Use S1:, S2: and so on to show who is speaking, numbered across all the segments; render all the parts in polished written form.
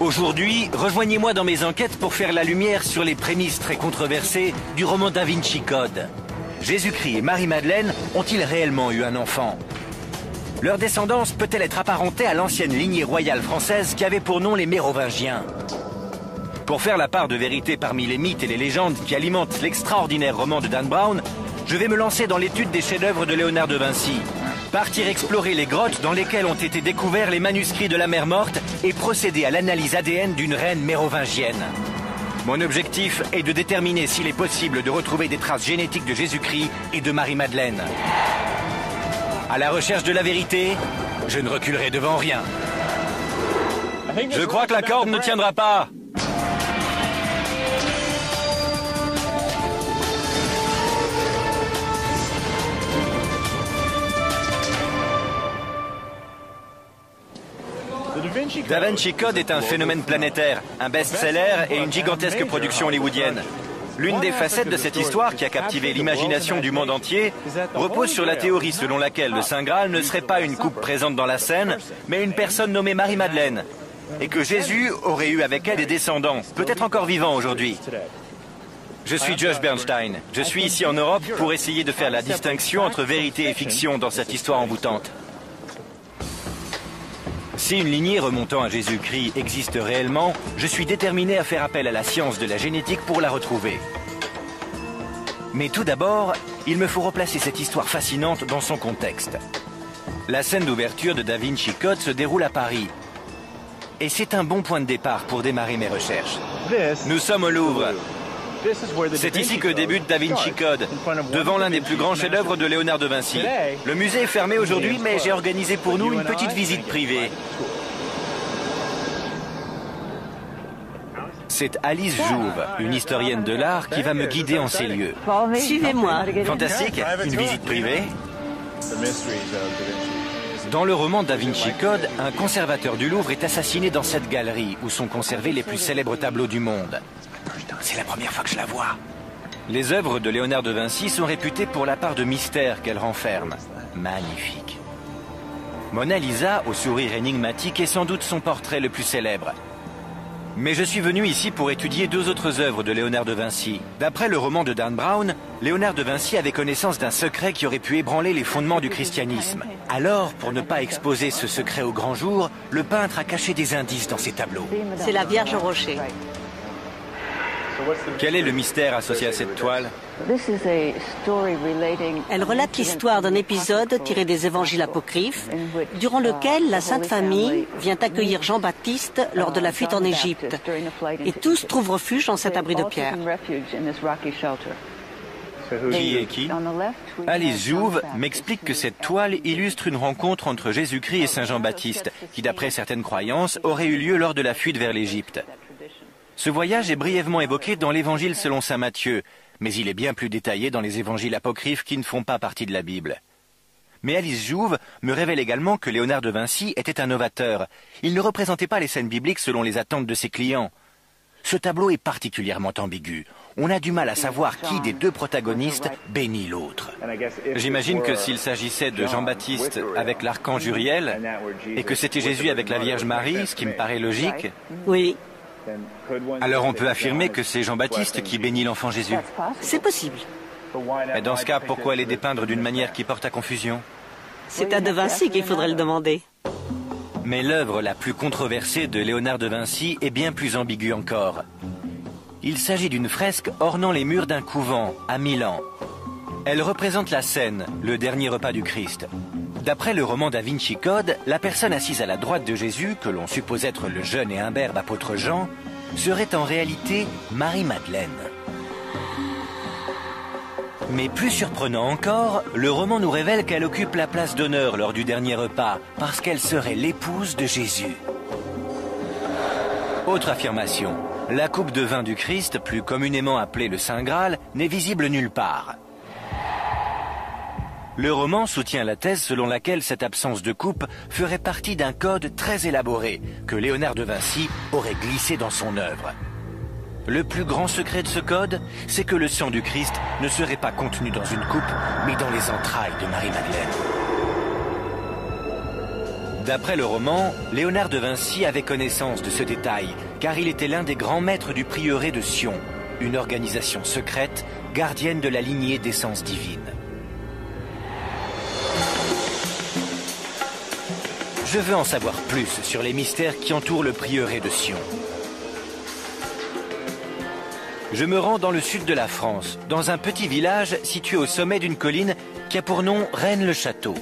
S1: Aujourd'hui, rejoignez-moi dans mes enquêtes pour faire la lumière sur les prémices très controversées du roman Da Vinci Code. Jésus-Christ et Marie-Madeleine ont-ils réellement eu un enfant? Leur descendance peut-elle être apparentée à l'ancienne lignée royale française qui avait pour nom les Mérovingiens? Pour faire la part de vérité parmi les mythes et les légendes qui alimentent l'extraordinaire roman de Dan Brown, je vais me lancer dans l'étude des chefs-d'œuvre de Léonard de Vinci. Partir explorer les grottes dans lesquelles ont été découverts les manuscrits de la Mer Morte et procéder à l'analyse ADN d'une reine mérovingienne. Mon objectif est de déterminer s'il est possible de retrouver des traces génétiques de Jésus-Christ et de Marie-Madeleine. À la recherche de la vérité, je ne reculerai devant rien. Je crois que la corde ne tiendra pas. Da Vinci Code est un phénomène planétaire, un best-seller et une gigantesque production hollywoodienne. L'une des facettes de cette histoire qui a captivé l'imagination du monde entier repose sur la théorie selon laquelle le Saint Graal ne serait pas une coupe présente dans la scène, mais une personne nommée Marie-Madeleine, et que Jésus aurait eu avec elle des descendants, peut-être encore vivants aujourd'hui. Je suis Josh Bernstein. Je suis ici en Europe pour essayer de faire la distinction entre vérité et fiction dans cette histoire envoûtante. Si une lignée remontant à Jésus-Christ existe réellement, je suis déterminé à faire appel à la science de la génétique pour la retrouver. Mais tout d'abord, il me faut replacer cette histoire fascinante dans son contexte. La scène d'ouverture de Da Vinci Code se déroule à Paris. Et c'est un bon point de départ pour démarrer mes recherches. Nous sommes au Louvre. C'est ici que débute Da Vinci Code, devant l'un des plus grands chefs-d'œuvre de Léonard de Vinci. Le musée est fermé aujourd'hui, mais j'ai organisé pour nous une petite visite privée. C'est Alice Jouve, une historienne de l'art, qui va me guider en ces lieux.
S2: Suivez-moi.
S1: Fantastique, une visite privée. Dans le roman Da Vinci Code, un conservateur du Louvre est assassiné dans cette galerie où sont conservés les plus célèbres tableaux du monde. C'est la première fois que je la vois. Les œuvres de Léonard de Vinci sont réputées pour la part de mystère qu'elles renferment. Magnifique. Mona Lisa, au sourire énigmatique, est sans doute son portrait le plus célèbre. Mais je suis venu ici pour étudier deux autres œuvres de Léonard de Vinci. D'après le roman de Dan Brown, Léonard de Vinci avait connaissance d'un secret qui aurait pu ébranler les fondements du christianisme. Alors, pour ne pas exposer ce secret au grand jour, le peintre a caché des indices dans ses tableaux.
S2: C'est la Vierge au rocher.
S1: Quel est le mystère associé à cette toile?
S2: Elle relate l'histoire d'un épisode tiré des évangiles apocryphes, durant lequel la Sainte Famille vient accueillir Jean-Baptiste lors de la fuite en Égypte. Et tous trouvent refuge dans cet abri de pierre.
S1: Qui est qui? Alice Jouve m'explique que cette toile illustre une rencontre entre Jésus-Christ et Saint Jean-Baptiste, qui d'après certaines croyances aurait eu lieu lors de la fuite vers l'Égypte. Ce voyage est brièvement évoqué dans l'Évangile selon saint Matthieu, mais il est bien plus détaillé dans les évangiles apocryphes qui ne font pas partie de la Bible. Mais Alice Jouve me révèle également que Léonard de Vinci était un novateur. Il ne représentait pas les scènes bibliques selon les attentes de ses clients. Ce tableau est particulièrement ambigu. On a du mal à savoir qui des deux protagonistes bénit l'autre. J'imagine que s'il s'agissait de Jean-Baptiste avec l'archange Uriel, et que c'était Jésus avec la Vierge Marie, ce qui me paraît logique...
S2: Oui.
S1: Alors on peut affirmer que c'est Jean-Baptiste qui bénit l'enfant Jésus.
S2: C'est possible.
S1: Mais dans ce cas, pourquoi les dépeindre d'une manière qui porte à confusion?
S2: C'est à De Vinci qu'il faudrait le demander.
S1: Mais l'œuvre la plus controversée de Léonard de Vinci est bien plus ambiguë encore. Il s'agit d'une fresque ornant les murs d'un couvent à Milan. Elle représente la scène, le dernier repas du Christ. D'après le roman Da Vinci Code, la personne assise à la droite de Jésus, que l'on suppose être le jeune et imberbe apôtre Jean, serait en réalité Marie-Madeleine. Mais plus surprenant encore, le roman nous révèle qu'elle occupe la place d'honneur lors du dernier repas, parce qu'elle serait l'épouse de Jésus. Autre affirmation, la coupe de vin du Christ, plus communément appelée le Saint Graal, n'est visible nulle part. Le roman soutient la thèse selon laquelle cette absence de coupe ferait partie d'un code très élaboré que Léonard de Vinci aurait glissé dans son œuvre. Le plus grand secret de ce code, c'est que le sang du Christ ne serait pas contenu dans une coupe, mais dans les entrailles de Marie-Madeleine. D'après le roman, Léonard de Vinci avait connaissance de ce détail, car il était l'un des grands maîtres du prieuré de Sion, une organisation secrète, gardienne de la lignée d'essence divine. Je veux en savoir plus sur les mystères qui entourent le prieuré de Sion. Je me rends dans le sud de la France, dans un petit village situé au sommet d'une colline qui a pour nom Rennes-le-Château.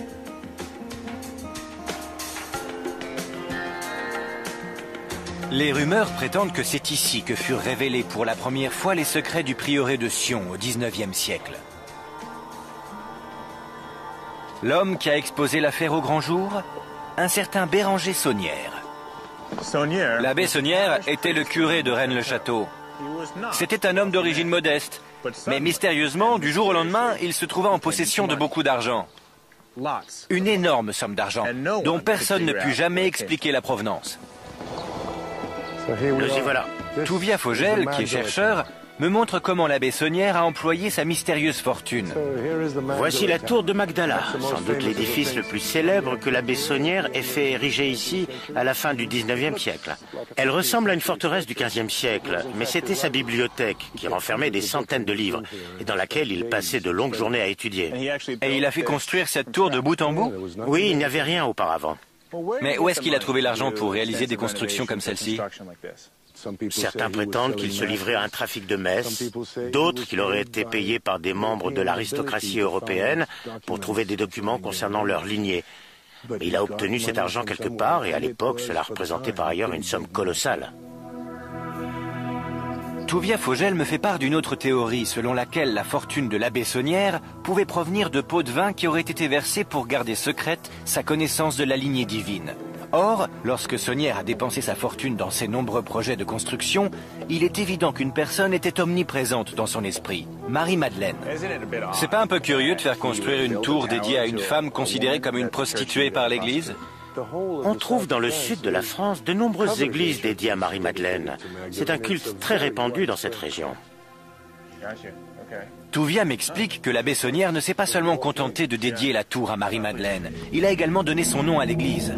S1: Les rumeurs prétendent que c'est ici que furent révélés pour la première fois les secrets du prieuré de Sion au XIXe siècle. L'homme qui a exposé l'affaire au grand jour, un certain Béranger Saunière. L'abbé Saunière était le curé de Rennes-le-Château. C'était un homme d'origine modeste, mais mystérieusement, du jour au lendemain, il se trouva en possession de beaucoup d'argent. Une énorme somme d'argent, dont personne ne put jamais expliquer la provenance.
S3: Nous y voilà.
S1: Touvia Fogel, qui est chercheur, me montre comment l'abbé Saunière a employé sa mystérieuse fortune.
S3: Voici la tour de Magdala, sans doute l'édifice le plus célèbre que l'abbé Saunière ait fait ériger ici à la fin du XIXe siècle. Elle ressemble à une forteresse du XVe siècle, mais c'était sa bibliothèque qui renfermait des centaines de livres et dans laquelle il passait de longues journées à étudier.
S1: Et il a fait construire cette tour de bout en bout?
S3: Oui, il n'y avait rien auparavant.
S1: Mais où est-ce qu'il a trouvé l'argent pour réaliser des constructions comme celle-ci?
S3: Certains prétendent qu'il se livrait à un trafic de messes, d'autres qu'il aurait été payé par des membres de l'aristocratie européenne pour trouver des documents concernant leur lignée. Mais il a obtenu cet argent quelque part et à l'époque, cela représentait par ailleurs une somme colossale.
S1: Touvia Fogel me fait part d'une autre théorie selon laquelle la fortune de l'abbé Saunière pouvait provenir de pots de vin qui auraient été versés pour garder secrète sa connaissance de la lignée divine. Or, lorsque Saunière a dépensé sa fortune dans ses nombreux projets de construction, il est évident qu'une personne était omniprésente dans son esprit, Marie-Madeleine. C'est pas un peu curieux de faire construire une tour dédiée à une femme considérée comme une prostituée par l'Église?
S3: On trouve dans le sud de la France de nombreuses églises dédiées à Marie-Madeleine. C'est un culte très répandu dans cette région.
S1: Touvia m'explique que l'abbé Saunière ne s'est pas seulement contenté de dédier la tour à Marie-Madeleine, il a également donné son nom à l'église.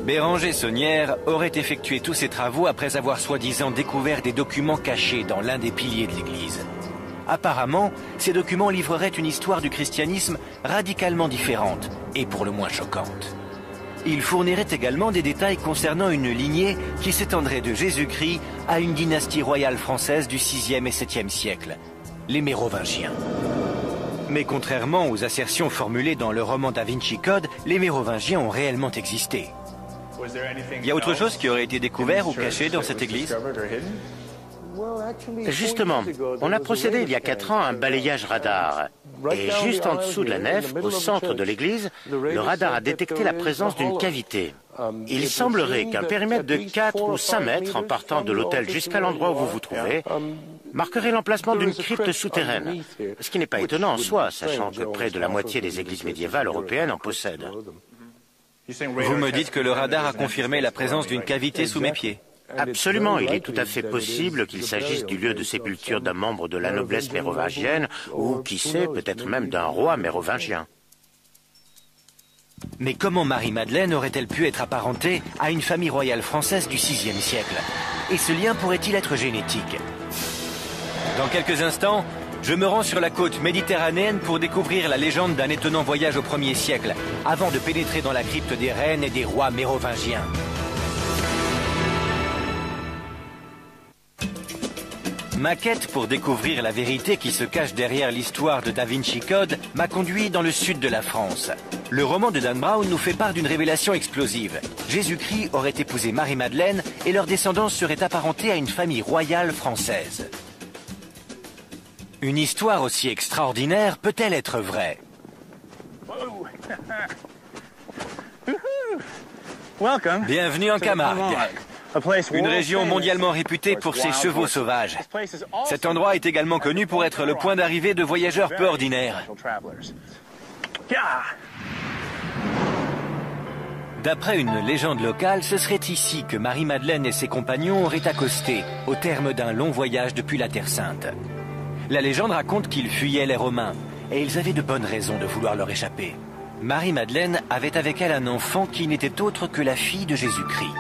S1: Béranger Saunière aurait effectué tous ses travaux après avoir soi-disant découvert des documents cachés dans l'un des piliers de l'église. Apparemment, ces documents livreraient une histoire du christianisme radicalement différente et pour le moins choquante. Il fournirait également des détails concernant une lignée qui s'étendrait de Jésus-Christ à une dynastie royale française du 6e et 7e siècle, les Mérovingiens. Mais contrairement aux assertions formulées dans le roman Da Vinci Code, les Mérovingiens ont réellement existé. Il y a autre chose qui aurait été découvert ou caché dans cette église?
S3: Justement, on a procédé il y a 4 ans à un balayage radar. Et juste en dessous de la nef, au centre de l'église, le radar a détecté la présence d'une cavité. Il semblerait qu'un périmètre de 4 ou 5 mètres en partant de l'autel jusqu'à l'endroit où vous vous trouvez marquerait l'emplacement d'une crypte souterraine. Ce qui n'est pas étonnant en soi, sachant que près de la moitié des églises médiévales européennes en possèdent.
S1: Vous me dites que le radar a confirmé la présence d'une cavité sous mes pieds?
S3: Absolument, il est tout à fait possible qu'il s'agisse du lieu de sépulture d'un membre de la noblesse mérovingienne ou, qui sait, peut-être même d'un roi mérovingien.
S1: Mais comment Marie-Madeleine aurait-elle pu être apparentée à une famille royale française du 6e siècle? Et ce lien pourrait-il être génétique? Dans quelques instants, je me rends sur la côte méditerranéenne pour découvrir la légende d'un étonnant voyage au 1er siècle, avant de pénétrer dans la crypte des reines et des rois mérovingiens. Ma quête pour découvrir la vérité qui se cache derrière l'histoire de Da Vinci Code m'a conduit dans le sud de la France. Le roman de Dan Brown nous fait part d'une révélation explosive. Jésus-Christ aurait épousé Marie-Madeleine et leur descendance serait apparentée à une famille royale française. Une histoire aussi extraordinaire peut-elle être vraie? Bienvenue en Camargue. Une région mondialement réputée pour ses chevaux sauvages. Cet endroit est également connu pour être le point d'arrivée de voyageurs peu ordinaires. D'après une légende locale, ce serait ici que Marie-Madeleine et ses compagnons auraient accosté, au terme d'un long voyage depuis la Terre Sainte. La légende raconte qu'ils fuyaient les Romains, et ils avaient de bonnes raisons de vouloir leur échapper. Marie-Madeleine avait avec elle un enfant qui n'était autre que la fille de Jésus-Christ.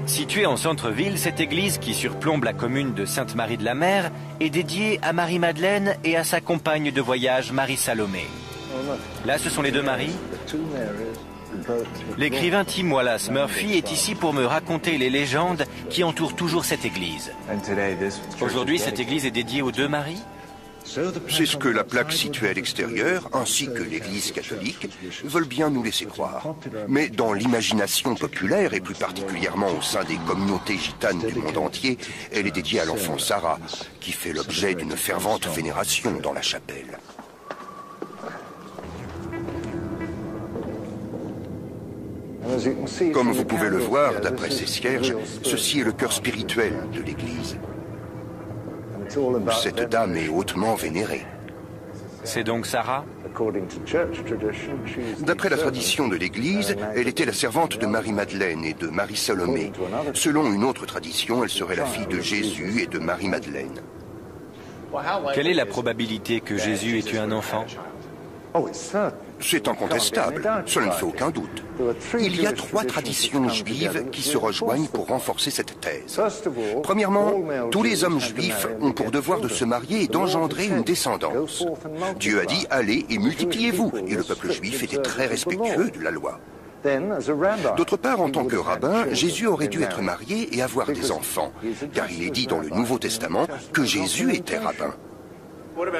S1: Située en centre-ville, cette église qui surplombe la commune de Sainte-Marie-de-la-Mer est dédiée à Marie-Madeleine et à sa compagne de voyage Marie-Salomé. Là, ce sont les deux Maries. L'écrivain Tim Wallace Murphy est ici pour me raconter les légendes qui entourent toujours cette église. Aujourd'hui, cette église est dédiée aux deux Maries?
S4: C'est ce que la plaque située à l'extérieur, ainsi que l'Église catholique, veulent bien nous laisser croire. Mais dans l'imagination populaire, et plus particulièrement au sein des communautés gitanes du monde entier, elle est dédiée à l'enfant Sarah, qui fait l'objet d'une fervente vénération dans la chapelle. Comme vous pouvez le voir, d'après ces cierges, ceci est le cœur spirituel de l'Église. Cette dame est hautement vénérée.
S1: C'est donc Sarah?
S4: D'après la tradition de l'Église, elle était la servante de Marie-Madeleine et de Marie-Salomé. Selon une autre tradition, elle serait la fille de Jésus et de Marie-Madeleine.
S1: Quelle est la probabilité que Jésus ait eu un enfant?
S4: C'est incontestable, cela ne fait aucun doute. Il y a 3 traditions juives qui se rejoignent pour renforcer cette thèse. Premièrement, tous les hommes juifs ont pour devoir de se marier et d'engendrer une descendance. Dieu a dit « Allez et multipliez-vous » et le peuple juif était très respectueux de la loi. D'autre part, en tant que rabbin, Jésus aurait dû être marié et avoir des enfants, car il est dit dans le Nouveau Testament que Jésus était rabbin.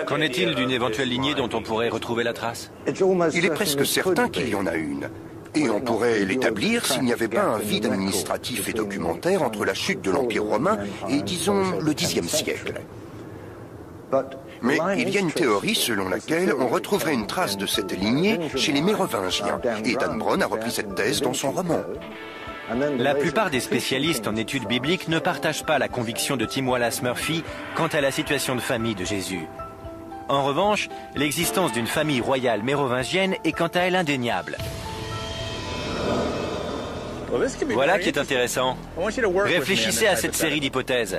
S1: Qu'en est-il d'une éventuelle lignée dont on pourrait retrouver la trace?
S4: Il est presque certain qu'il y en a une. Et on pourrait l'établir s'il n'y avait pas un vide administratif et documentaire entre la chute de l'Empire romain et, disons, le Xe siècle. Mais il y a une théorie selon laquelle on retrouverait une trace de cette lignée chez les Mérovingiens, et Dan Brown a repris cette thèse dans son roman.
S1: La plupart des spécialistes en études bibliques ne partagent pas la conviction de Tim Wallace Murphy quant à la situation de famille de Jésus. En revanche, l'existence d'une famille royale mérovingienne est quant à elle indéniable. Voilà qui est intéressant. Réfléchissez à cette série d'hypothèses.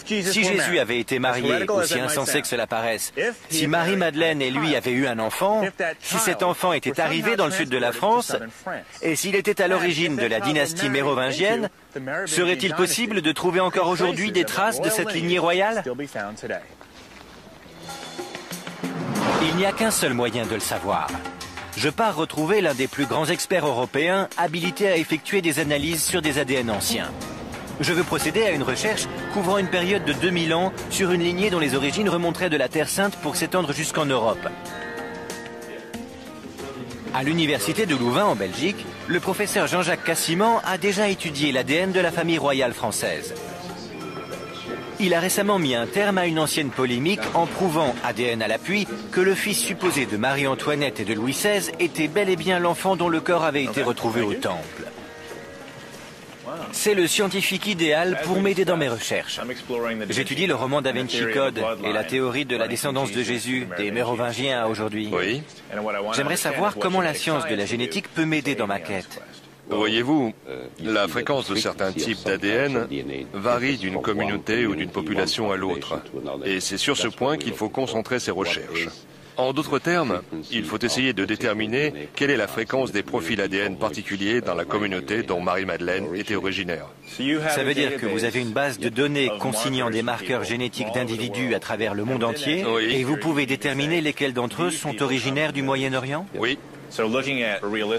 S1: Si Jésus avait été marié, aussi insensé que cela paraisse, si Marie-Madeleine et lui avaient eu un enfant, si cet enfant était arrivé dans le sud de la France, et s'il était à l'origine de la dynastie mérovingienne, serait-il possible de trouver encore aujourd'hui des traces de cette lignée royale? Il n'y a qu'un seul moyen de le savoir. Je pars retrouver l'un des plus grands experts européens habilités à effectuer des analyses sur des ADN anciens. Je veux procéder à une recherche couvrant une période de 2000 ans sur une lignée dont les origines remonteraient de la Terre Sainte pour s'étendre jusqu'en Europe. À l'université de Louvain en Belgique, le professeur Jean-Jacques Cassiman a déjà étudié l'ADN de la famille royale française. Il a récemment mis un terme à une ancienne polémique en prouvant, ADN à l'appui, que le fils supposé de Marie-Antoinette et de Louis XVI était bel et bien l'enfant dont le corps avait été retrouvé au temple. C'est le scientifique idéal pour m'aider dans mes recherches. J'étudie le roman Da Vinci Code et la théorie de la descendance de Jésus, des Mérovingiens à aujourd'hui.
S5: Oui.
S1: J'aimerais savoir comment la science de la génétique peut m'aider dans ma quête.
S5: Voyez-vous, la fréquence de certains types d'ADN varie d'une communauté ou d'une population à l'autre. Et c'est sur ce point qu'il faut concentrer ses recherches. En d'autres termes, il faut essayer de déterminer quelle est la fréquence des profils ADN particuliers dans la communauté dont Marie-Madeleine était originaire.
S1: Ça veut dire que vous avez une base de données consignant des marqueurs génétiques d'individus à travers le monde entier,
S5: Oui.
S1: et vous pouvez déterminer lesquels d'entre eux sont originaires du Moyen-Orient?
S5: Oui.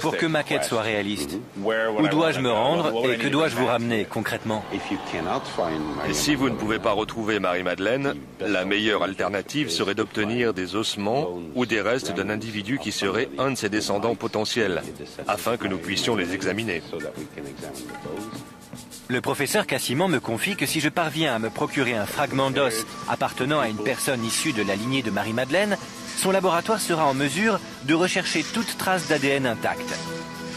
S1: Pour que ma quête soit réaliste, où dois-je me rendre et que dois-je vous ramener concrètement?
S5: Et si vous ne pouvez pas retrouver Marie-Madeleine, la meilleure alternative serait d'obtenir des ossements ou des restes d'un individu qui serait un de ses descendants potentiels, afin que nous puissions les examiner.
S1: Le professeur Cassiman me confie que si je parviens à me procurer un fragment d'os appartenant à une personne issue de la lignée de Marie-Madeleine, son laboratoire sera en mesure de rechercher toute trace d'ADN intacte.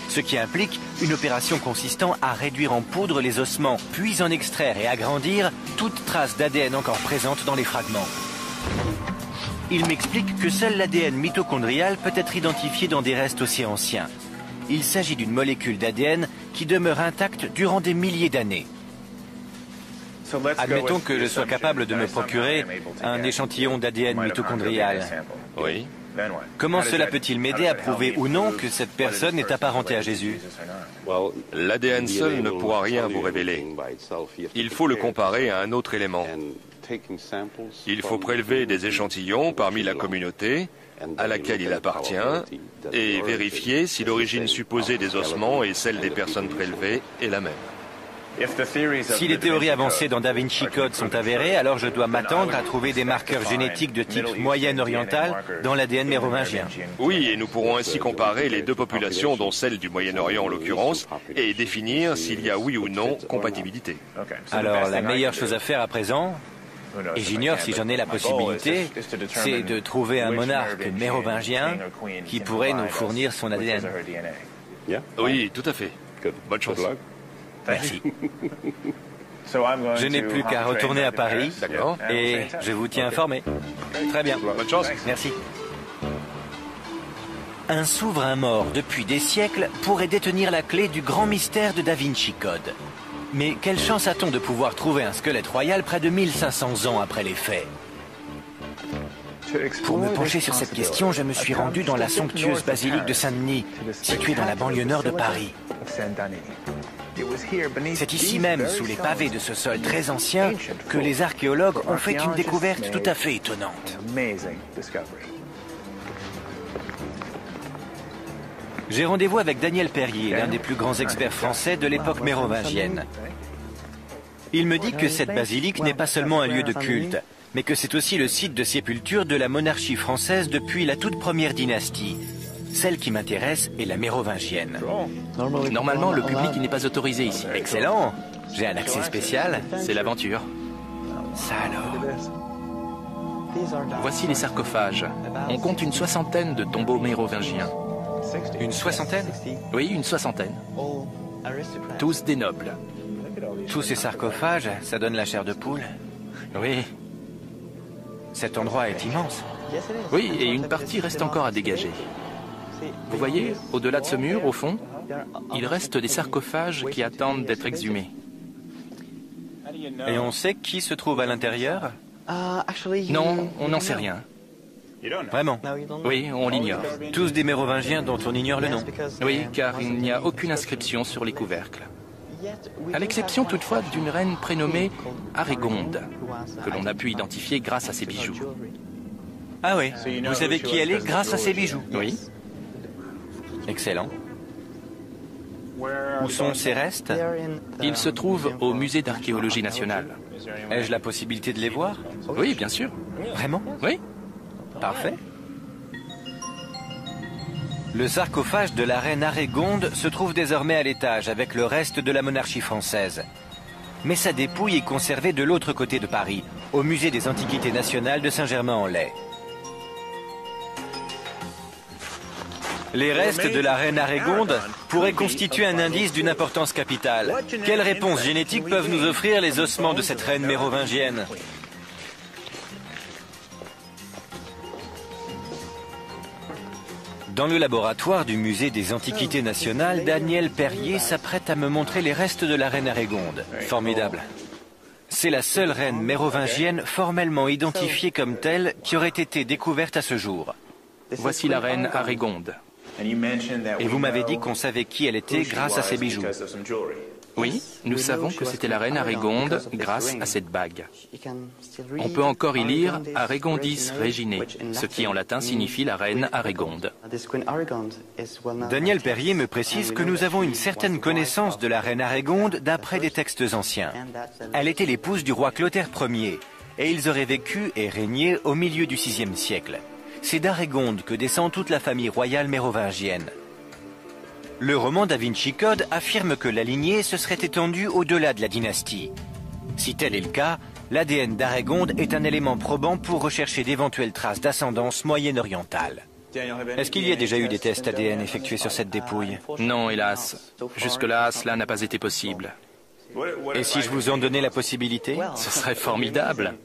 S1: Ce qui implique une opération consistant à réduire en poudre les ossements, puis en extraire et agrandir toute trace d'ADN encore présente dans les fragments. Il m'explique que seul l'ADN mitochondrial peut être identifié dans des restes aussi anciens. Il s'agit d'une molécule d'ADN qui demeure intacte durant des milliers d'années. Admettons que je sois capable de me procurer un échantillon d'ADN mitochondrial.
S5: Oui.
S1: Comment cela peut-il m'aider à prouver ou non que cette personne est apparentée à Jésus?
S5: L'ADN seul ne pourra rien vous révéler. Il faut le comparer à un autre élément. Il faut prélever des échantillons parmi la communauté à laquelle il appartient et vérifier si l'origine supposée des ossements et celle des personnes prélevées est la même.
S1: Si les théories avancées dans Da Vinci Code sont avérées, alors je dois m'attendre à trouver des marqueurs génétiques de type moyen-oriental dans l'ADN mérovingien.
S5: Oui, et nous pourrons ainsi comparer les deux populations, dont celle du Moyen-Orient en l'occurrence, et définir s'il y a oui ou non compatibilité.
S1: Alors la meilleure chose à faire à présent, et j'ignore si j'en ai la possibilité, c'est de trouver un monarque mérovingien qui pourrait nous fournir son ADN.
S5: Oui, tout à fait. Bonne chance.
S1: Merci. Je n'ai plus qu'à retourner à Paris et je vous tiens informé. Très bien.
S5: Bonne chance.
S1: Merci. Un souverain mort depuis des siècles pourrait détenir la clé du grand mystère de Da Vinci Code. Mais quelle chance a-t-on de pouvoir trouver un squelette royal près de 1500 ans après les faits? Pour me pencher sur cette question, je me suis rendu dans la somptueuse basilique de Saint-Denis, située dans la banlieue nord de Paris. C'est ici même, sous les pavés de ce sol très ancien, que les archéologues ont fait une découverte tout à fait étonnante. J'ai rendez-vous avec Daniel Perrier, l'un des plus grands experts français de l'époque mérovingienne. Il me dit que cette basilique n'est pas seulement un lieu de culte, mais que c'est aussi le site de sépulture de la monarchie française depuis la toute première dynastie. Celle qui m'intéresse est la mérovingienne.
S6: Normalement, le public n'est pas autorisé ici.
S1: Excellent. J'ai un accès spécial.
S6: C'est l'aventure.
S1: Ça alors.
S6: Voici les sarcophages. On compte une soixantaine de tombeaux mérovingiens.
S1: Une soixantaine?
S6: Oui, une soixantaine. Tous des nobles.
S1: Tous ces sarcophages, ça donne la chair de poule.
S6: Oui.
S1: Cet endroit est immense.
S6: Oui, et une partie reste encore à dégager. Vous voyez, au-delà de ce mur, au fond, il reste des sarcophages qui attendent d'être exhumés.
S1: Et on sait qui se trouve à l'intérieur?
S6: Non, on n'en sait rien.
S1: Vraiment?
S6: Oui, on l'ignore.
S1: Tous des mérovingiens dont on ignore le nom.
S6: Oui, car il n'y a aucune inscription sur les couvercles. À l'exception toutefois d'une reine prénommée Arégonde, que l'on a pu identifier grâce à ses bijoux.
S1: Ah oui, vous savez qui elle est grâce à ses bijoux?
S6: Oui.
S1: Excellent. Où sont ces restes?
S6: Ils se trouvent au musée d'archéologie nationale.
S1: Ai-je la possibilité de les voir?
S6: Oui, bien sûr.
S1: Vraiment?
S6: Oui.
S1: Parfait. Le sarcophage de la reine Arégonde se trouve désormais à l'étage avec le reste de la monarchie française. Mais sa dépouille est conservée de l'autre côté de Paris, au musée des Antiquités nationales de Saint-Germain-en-Laye. Les restes de la reine Arégonde pourraient constituer un indice d'une importance capitale. Quelles réponses génétiques peuvent nous offrir les ossements de cette reine mérovingienne? Dans le laboratoire du musée des Antiquités nationales, Daniel Perrier s'apprête à me montrer les restes de la reine Arégonde. Formidable. C'est la seule reine mérovingienne formellement identifiée comme telle qui aurait été découverte à ce jour.
S6: Voici la reine Arégonde.
S1: Et vous m'avez dit qu'on savait qui elle était grâce à ses bijoux.
S6: Oui, nous savons que c'était la reine Arégonde grâce à cette bague. On peut encore y lire Aregondis Reginae, ce qui en latin signifie la reine Arégonde.
S1: Daniel Perrier me précise que nous avons une certaine connaissance de la reine Arégonde d'après des textes anciens. Elle était l'épouse du roi Clotaire Ier, et ils auraient vécu et régné au milieu du VIe siècle. C'est d'Arégonde que descend toute la famille royale mérovingienne. Le roman Da Vinci Code affirme que la lignée se serait étendue au-delà de la dynastie. Si tel est le cas, l'ADN d'Arégonde est un élément probant pour rechercher d'éventuelles traces d'ascendance moyen-orientale. Est-ce qu'il y a déjà eu des tests ADN effectués sur cette dépouille?
S6: Non, hélas. Jusque-là, cela n'a pas été possible.
S1: Et si je vous en donnais la possibilité?
S6: Ce serait formidable.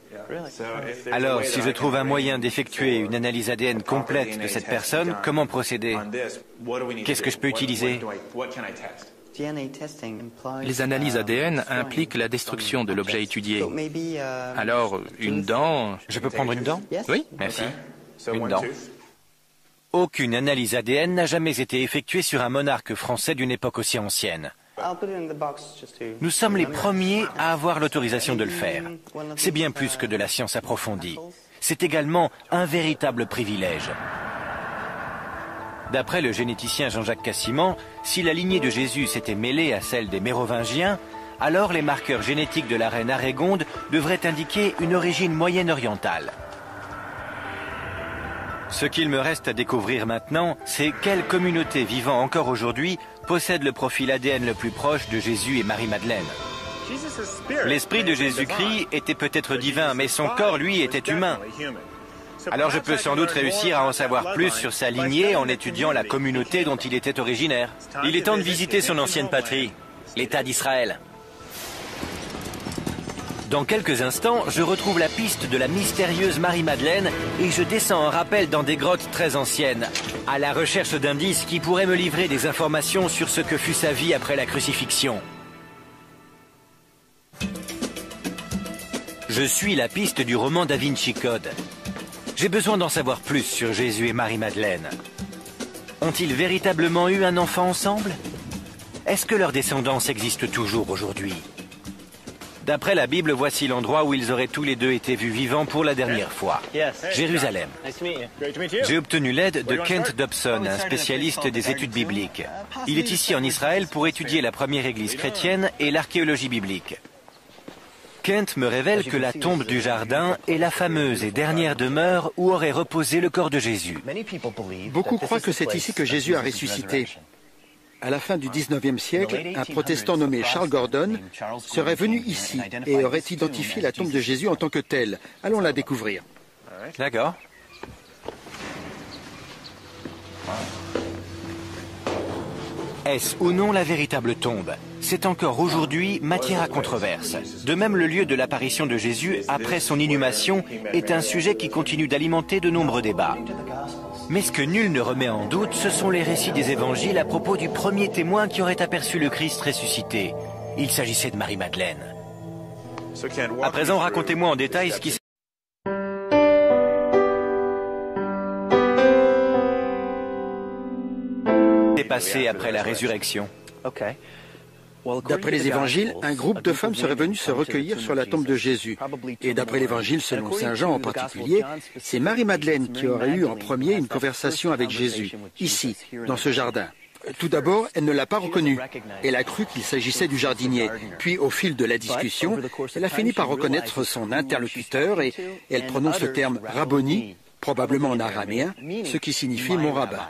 S1: Alors, si je trouve un moyen d'effectuer une analyse ADN complète de cette personne, comment procéder? Qu'est-ce que je peux utiliser?
S6: Les analyses ADN impliquent la destruction de l'objet étudié. Alors, une dent...
S1: Je peux prendre une dent?
S6: Oui, merci.
S1: Une dent. Aucune analyse ADN n'a jamais été effectuée sur un monarque français d'une époque aussi ancienne. Nous sommes les premiers à avoir l'autorisation de le faire. C'est bien plus que de la science approfondie. C'est également un véritable privilège. D'après le généticien Jean-Jacques Cassiman, si la lignée de Jésus s'était mêlée à celle des Mérovingiens, alors les marqueurs génétiques de la reine Arégonde devraient indiquer une origine moyenne-orientale. Ce qu'il me reste à découvrir maintenant, c'est quelle communauté vivant encore aujourd'hui possède le profil ADN le plus proche de Jésus et Marie-Madeleine. L'esprit de Jésus-Christ était peut-être divin, mais son corps, lui, était humain. Alors je peux sans doute réussir à en savoir plus sur sa lignée en étudiant la communauté dont il était originaire. Il est temps de visiter son ancienne patrie, l'État d'Israël. Dans quelques instants, je retrouve la piste de la mystérieuse Marie-Madeleine et je descends en rappel dans des grottes très anciennes, à la recherche d'indices qui pourraient me livrer des informations sur ce que fut sa vie après la crucifixion. Je suis la piste du roman Da Vinci Code. J'ai besoin d'en savoir plus sur Jésus et Marie-Madeleine. Ont-ils véritablement eu un enfant ensemble? Est-ce que leur descendance existe toujours aujourd'hui? D'après la Bible, voici l'endroit où ils auraient tous les deux été vus vivants pour la dernière fois. Jérusalem. J'ai obtenu l'aide de Kent Dobson, un spécialiste des études bibliques. Il est ici en Israël pour étudier la première église chrétienne et l'archéologie biblique. Kent me révèle que la tombe du jardin est la fameuse et dernière demeure où aurait reposé le corps de Jésus.
S7: Beaucoup croient que c'est ici que Jésus a ressuscité. À la fin du 19e siècle, un protestant nommé Charles Gordon serait venu ici et aurait identifié la tombe de Jésus en tant que telle. Allons la découvrir.
S1: D'accord. Est-ce ou non la véritable tombe? C'est encore aujourd'hui matière à controverse. De même, le lieu de l'apparition de Jésus après son inhumation est un sujet qui continue d'alimenter de nombreux débats. Mais ce que nul ne remet en doute, ce sont les récits des évangiles à propos du premier témoin qui aurait aperçu le Christ ressuscité. Il s'agissait de Marie-Madeleine. À présent, racontez-moi en détail ce qui s'est passé après la résurrection.
S7: D'après les évangiles, un groupe de femmes serait venu se recueillir sur la tombe de Jésus. Et d'après l'évangile selon Saint Jean en particulier, c'est Marie-Madeleine qui aurait eu en premier une conversation avec Jésus, ici, dans ce jardin. Tout d'abord, elle ne l'a pas reconnu. Elle a cru qu'il s'agissait du jardinier. Puis, au fil de la discussion, elle a fini par reconnaître son interlocuteur et elle prononce le terme « rabboni », probablement en araméen, ce qui signifie « mon rabbin ».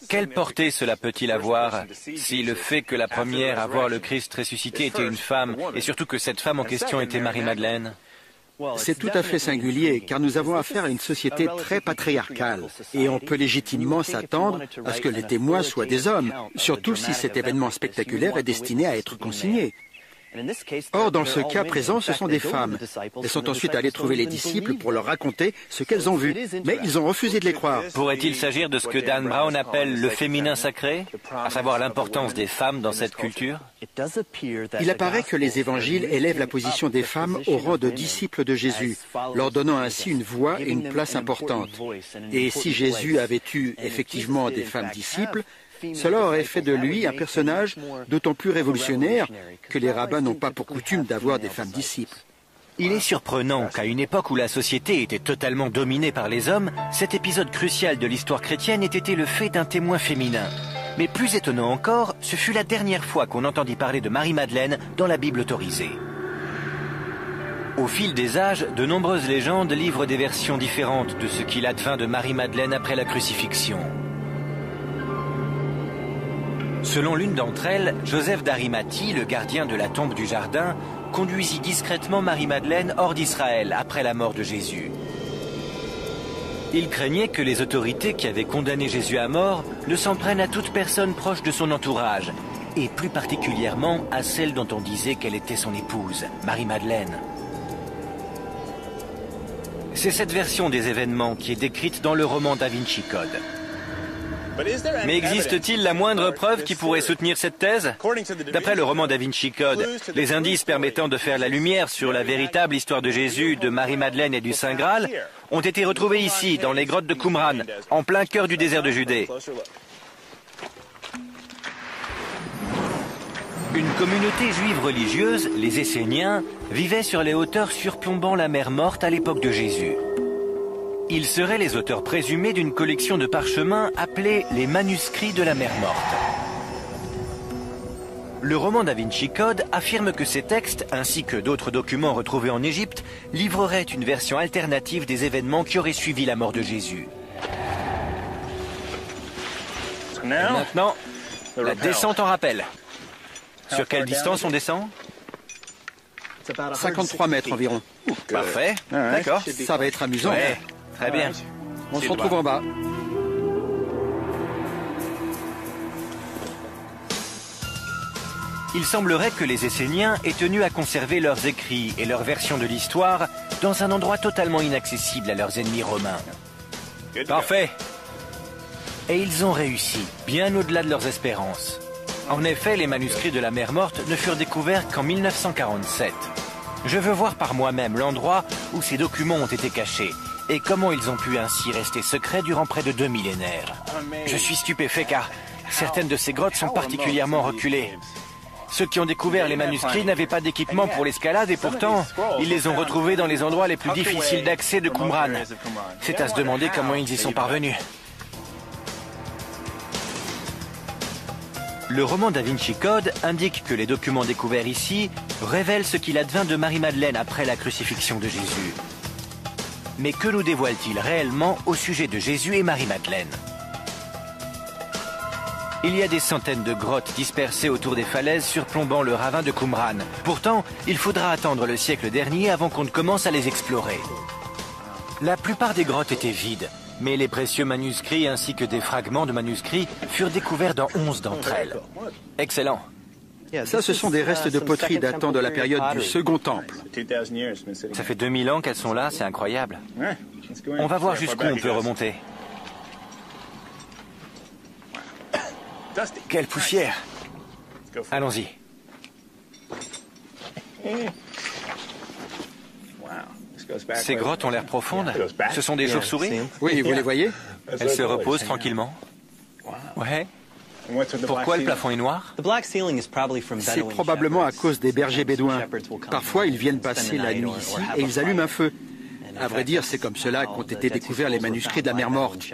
S1: Quelle portée cela peut-il avoir si le fait que la première à voir le Christ ressuscité était une femme, et surtout que cette femme en question était Marie-Madeleine?
S7: C'est tout à fait singulier, car nous avons affaire à une société très patriarcale, et on peut légitimement s'attendre à ce que les témoins soient des hommes, surtout si cet événement spectaculaire est destiné à être consigné. Or, dans ce cas présent, ce sont des femmes. Elles sont ensuite allées trouver les disciples pour leur raconter ce qu'elles ont vu, mais ils ont refusé de les croire.
S1: Pourrait-il s'agir de ce que Dan Brown appelle le féminin sacré, à savoir l'importance des femmes dans cette culture?
S7: Il apparaît que les évangiles élèvent la position des femmes au rang de disciples de Jésus, leur donnant ainsi une voix et une place importante. Et si Jésus avait eu effectivement des femmes disciples, cela aurait fait de lui un personnage d'autant plus révolutionnaire que les rabbins n'ont pas pour coutume d'avoir des femmes disciples.
S1: Il est surprenant qu'à une époque où la société était totalement dominée par les hommes, cet épisode crucial de l'histoire chrétienne ait été le fait d'un témoin féminin. Mais plus étonnant encore, ce fut la dernière fois qu'on entendit parler de Marie-Madeleine dans la Bible autorisée. Au fil des âges, de nombreuses légendes livrent des versions différentes de ce qu'il advint de Marie-Madeleine après la crucifixion. Selon l'une d'entre elles, Joseph d'Arimathie, le gardien de la tombe du jardin, conduisit discrètement Marie-Madeleine hors d'Israël après la mort de Jésus. Il craignait que les autorités qui avaient condamné Jésus à mort ne s'en prennent à toute personne proche de son entourage, et plus particulièrement à celle dont on disait qu'elle était son épouse, Marie-Madeleine. C'est cette version des événements qui est décrite dans le roman Da Vinci Code. Mais existe-t-il la moindre preuve qui pourrait soutenir cette thèse? D'après le roman Da Vinci Code, les indices permettant de faire la lumière sur la véritable histoire de Jésus, de Marie-Madeleine et du Saint Graal ont été retrouvés ici, dans les grottes de Qumran, en plein cœur du désert de Judée. Une communauté juive religieuse, les Esséniens, vivait sur les hauteurs surplombant la mer Morte à l'époque de Jésus. Ils seraient les auteurs présumés d'une collection de parchemins appelée les manuscrits de la mer Morte. Le roman Da Vinci Code affirme que ces textes, ainsi que d'autres documents retrouvés en Égypte, livreraient une version alternative des événements qui auraient suivi la mort de Jésus. Et maintenant, la descente en rappel. Sur quelle distance on descend?
S7: 53 mètres environ.
S1: Parfait, d'accord.
S7: Ça va être amusant.
S1: Ouais, très bien.
S7: On se retrouve en bas.
S1: Il semblerait que les Esséniens aient tenu à conserver leurs écrits et leur version de l'histoire dans un endroit totalement inaccessible à leurs ennemis romains. Parfait. Et ils ont réussi, bien au-delà de leurs espérances. En effet, les manuscrits de la mer Morte ne furent découverts qu'en 1947. Je veux voir par moi-même l'endroit où ces documents ont été cachés et comment ils ont pu ainsi rester secrets durant près de 2 millénaires. Je suis stupéfait car certaines de ces grottes sont particulièrement reculées. Ceux qui ont découvert les manuscrits n'avaient pas d'équipement pour l'escalade et pourtant, ils les ont retrouvés dans les endroits les plus difficiles d'accès de Qumran. C'est à se demander comment ils y sont parvenus. Le roman Da Vinci Code indique que les documents découverts ici révèlent ce qu'il advint de Marie-Madeleine après la crucifixion de Jésus. Mais que nous dévoile-t-il réellement au sujet de Jésus et Marie-Madeleine? Il y a des centaines de grottes dispersées autour des falaises surplombant le ravin de Qumran. Pourtant, il faudra attendre le siècle dernier avant qu'on ne commence à les explorer. La plupart des grottes étaient vides. Mais les précieux manuscrits ainsi que des fragments de manuscrits furent découverts dans 11 d'entre elles. Excellent.
S7: Ça, ce sont des restes de poterie datant de la période du Second Temple.
S1: Ça fait 2000 ans qu'elles sont là, c'est incroyable. On va voir jusqu'où on peut remonter. Quelle poussière! Allons-y. Ces grottes ont l'air profondes. Ce sont des chauves-souris?
S7: Oui, vous les voyez?
S1: Elles se reposent tranquillement. Ouais. Pourquoi le plafond est noir?
S7: C'est probablement à cause des bergers bédouins. Parfois, ils viennent passer la nuit ici et ils allument un feu. À vrai dire, c'est comme cela qu'ont été découverts les manuscrits de la mer Morte.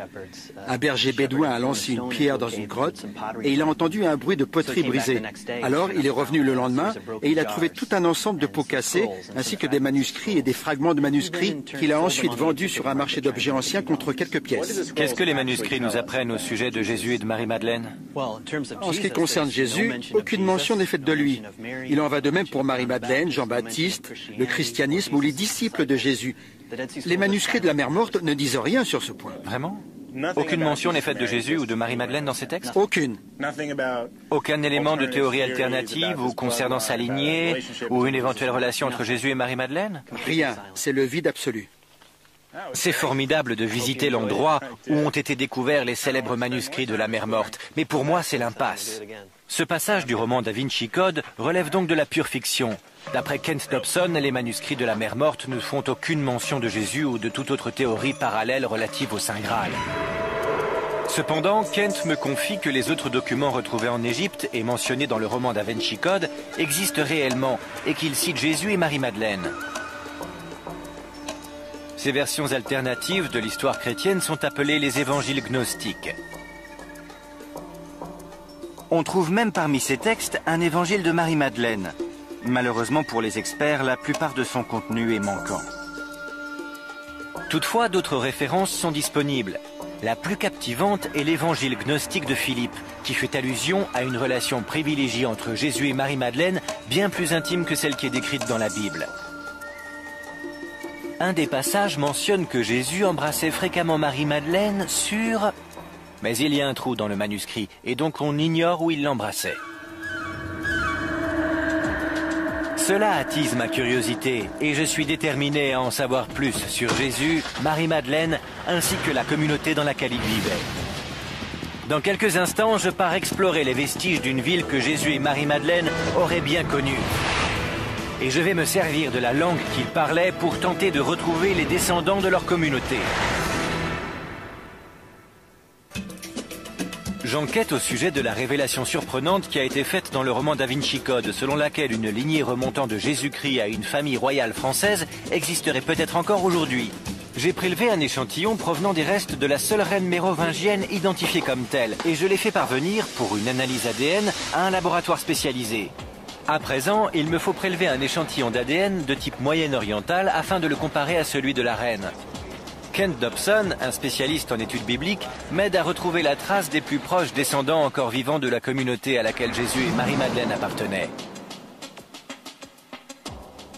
S7: Un berger bédouin a lancé une pierre dans une grotte et il a entendu un bruit de poterie brisée. Alors, il est revenu le lendemain et il a trouvé tout un ensemble de pots cassés ainsi que des manuscrits et des fragments de manuscrits qu'il a ensuite vendus sur un marché d'objets anciens contre quelques pièces.
S1: Qu'est-ce que les manuscrits nous apprennent au sujet de Jésus et de Marie-Madeleine?
S7: En ce qui concerne Jésus, aucune mention n'est faite de lui. Il en va de même pour Marie-Madeleine, Jean-Baptiste, le christianisme ou les disciples de Jésus. Les manuscrits de la mer Morte ne disent rien sur ce point.
S1: Vraiment? Aucune mention n'est faite de Jésus ou de Marie-Madeleine dans ces textes?
S7: Aucune.
S1: Aucun élément de théorie alternative ou concernant sa lignée ou une éventuelle relation entre Jésus et Marie-Madeleine?
S7: Rien. C'est le vide absolu.
S1: C'est formidable de visiter l'endroit où ont été découverts les célèbres manuscrits de la mer Morte, mais pour moi c'est l'impasse. Ce passage du roman Da Vinci Code relève donc de la pure fiction. D'après Kent Dobson, les manuscrits de la mer Morte ne font aucune mention de Jésus ou de toute autre théorie parallèle relative au Saint Graal. Cependant, Kent me confie que les autres documents retrouvés en Égypte et mentionnés dans le roman Da Vinci Code existent réellement et qu'ils citent Jésus et Marie-Madeleine. Ces versions alternatives de l'histoire chrétienne sont appelées les évangiles gnostiques. On trouve même parmi ces textes un évangile de Marie-Madeleine. Malheureusement pour les experts, la plupart de son contenu est manquant. Toutefois, d'autres références sont disponibles. La plus captivante est l'évangile gnostique de Philippe, qui fait allusion à une relation privilégiée entre Jésus et Marie-Madeleine, bien plus intime que celle qui est décrite dans la Bible. Un des passages mentionne que Jésus embrassait fréquemment Marie-Madeleine sur... Mais il y a un trou dans le manuscrit, et donc on ignore où il l'embrassait. Cela attise ma curiosité, et je suis déterminé à en savoir plus sur Jésus, Marie-Madeleine, ainsi que la communauté dans laquelle il vivait. Dans quelques instants, je pars explorer les vestiges d'une ville que Jésus et Marie-Madeleine auraient bien connue. Et je vais me servir de la langue qu'ils parlaient pour tenter de retrouver les descendants de leur communauté. J'enquête au sujet de la révélation surprenante qui a été faite dans le roman Da Vinci Code, selon laquelle une lignée remontant de Jésus-Christ à une famille royale française existerait peut-être encore aujourd'hui. J'ai prélevé un échantillon provenant des restes de la seule reine mérovingienne identifiée comme telle, et je l'ai fait parvenir, pour une analyse ADN, à un laboratoire spécialisé. À présent, il me faut prélever un échantillon d'ADN de type moyen-oriental afin de le comparer à celui de la reine. Kent Dobson, un spécialiste en études bibliques, m'aide à retrouver la trace des plus proches descendants encore vivants de la communauté à laquelle Jésus et Marie-Madeleine appartenaient.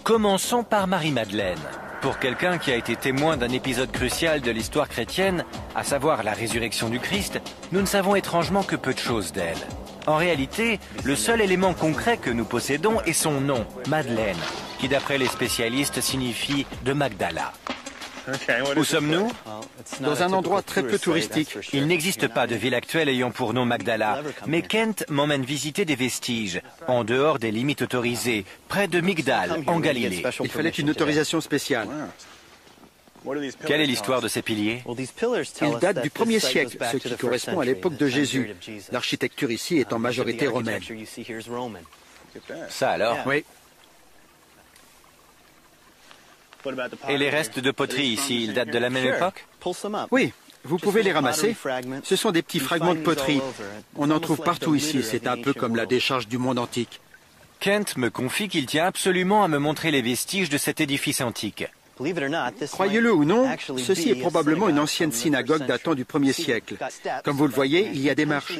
S1: Commençons par Marie-Madeleine. Pour quelqu'un qui a été témoin d'un épisode crucial de l'histoire chrétienne, à savoir la résurrection du Christ, nous ne savons étrangement que peu de choses d'elle. En réalité, le seul élément concret que nous possédons est son nom, Madeleine, qui d'après les spécialistes signifie « de Magdala ». Où sommes-nous?
S7: Dans un endroit très peu touristique.
S1: Il n'existe pas de ville actuelle ayant pour nom Magdala, mais Kent m'emmène visiter des vestiges, en dehors des limites autorisées, près de Migdal, en Galilée.
S7: Il fallait une autorisation spéciale.
S1: Quelle est l'histoire de ces piliers?
S7: Ils datent du 1er siècle, ce qui correspond à l'époque de Jésus. L'architecture ici est en majorité romaine.
S1: Ça alors?
S7: Oui.
S1: Et les restes de poterie ici, ils datent de la même époque?
S7: Oui, vous pouvez les ramasser. Ce sont des petits fragments de poterie. On en trouve partout ici, c'est un peu comme la décharge du monde antique.
S1: Kent me confie qu'il tient absolument à me montrer les vestiges de cet édifice antique.
S7: Croyez-le ou non, ceci est probablement une ancienne synagogue datant du 1er siècle. Comme vous le voyez, il y a des marches,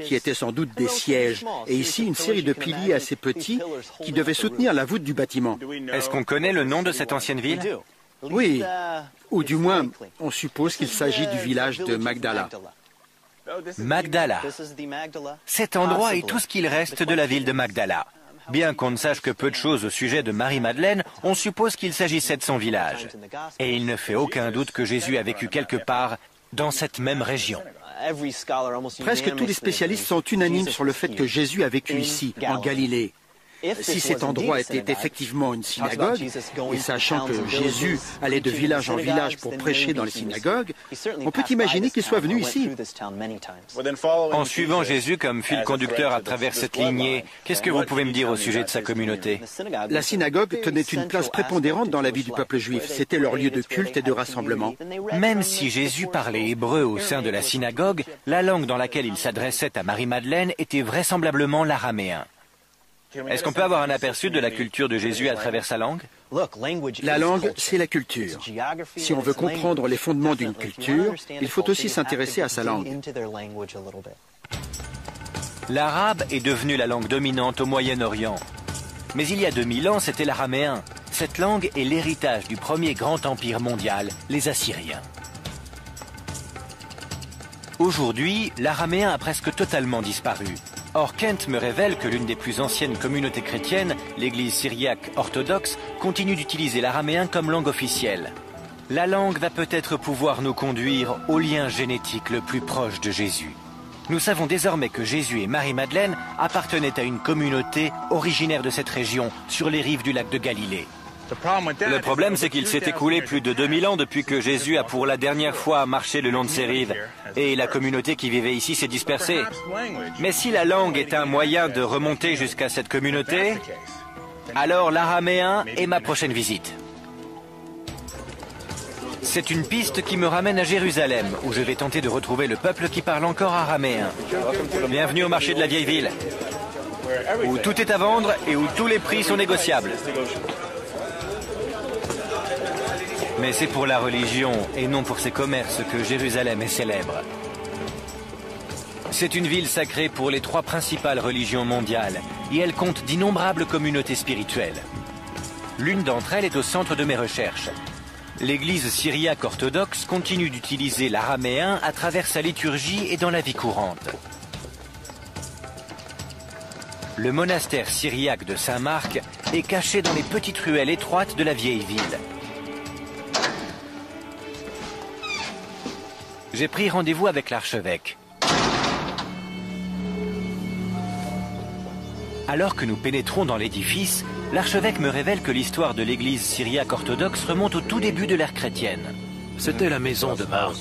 S7: qui étaient sans doute des sièges, et ici une série de piliers assez petits qui devaient soutenir la voûte du bâtiment.
S1: Est-ce qu'on connaît le nom de cette ancienne ville?
S7: Oui, ou du moins, on suppose qu'il s'agit du village de Magdala.
S1: Magdala. Cet endroit est tout ce qu'il reste de la ville de Magdala. Bien qu'on ne sache que peu de choses au sujet de Marie-Madeleine, on suppose qu'il s'agissait de son village. Et il ne fait aucun doute que Jésus a vécu quelque part dans cette même région.
S7: Presque tous les spécialistes sont unanimes sur le fait que Jésus a vécu ici, en Galilée. Si cet endroit était effectivement une synagogue, et sachant que Jésus allait de village en village pour prêcher dans les synagogues, on peut imaginer qu'il soit venu ici.
S1: En suivant Jésus comme fil conducteur à travers cette lignée, qu'est-ce que vous pouvez me dire au sujet de sa communauté?
S7: La synagogue tenait une place prépondérante dans la vie du peuple juif. C'était leur lieu de culte et de rassemblement.
S1: Même si Jésus parlait hébreu au sein de la synagogue, la langue dans laquelle il s'adressait à Marie-Madeleine était vraisemblablement l'araméen. Est-ce qu'on peut avoir un aperçu de la culture de Jésus à travers sa langue?
S7: La langue, c'est la culture. Si on veut comprendre les fondements d'une culture, il faut aussi s'intéresser à sa langue.
S1: L'arabe est devenu la langue dominante au Moyen-Orient. Mais il y a 2000 ans, c'était l'araméen. Cette langue est l'héritage du premier grand empire mondial, les Assyriens. Aujourd'hui, l'araméen a presque totalement disparu. Or, Kent me révèle que l'une des plus anciennes communautés chrétiennes, l'église syriaque orthodoxe, continue d'utiliser l'araméen comme langue officielle. La langue va peut-être pouvoir nous conduire au lien génétique le plus proche de Jésus. Nous savons désormais que Jésus et Marie-Madeleine appartenaient à une communauté originaire de cette région, sur les rives du lac de Galilée. Le problème, c'est qu'il s'est écoulé plus de 2000 ans depuis que Jésus a pour la dernière fois marché le long de ces rives, et la communauté qui vivait ici s'est dispersée. Mais si la langue est un moyen de remonter jusqu'à cette communauté, alors l'araméen est ma prochaine visite. C'est une piste qui me ramène à Jérusalem, où je vais tenter de retrouver le peuple qui parle encore araméen. Bienvenue au marché de la vieille ville, où tout est à vendre et où tous les prix sont négociables. Mais c'est pour la religion et non pour ses commerces que Jérusalem est célèbre. C'est une ville sacrée pour les 3 principales religions mondiales et elle compte d'innombrables communautés spirituelles. L'une d'entre elles est au centre de mes recherches. L'église syriaque orthodoxe continue d'utiliser l'araméen à travers sa liturgie et dans la vie courante. Le monastère syriaque de Saint-Marc est caché dans les petites ruelles étroites de la vieille ville. J'ai pris rendez-vous avec l'archevêque. Alors que nous pénétrons dans l'édifice, l'archevêque me révèle que l'histoire de l'église syriaque orthodoxe remonte au tout début de l'ère chrétienne.
S8: C'était la maison de Marc.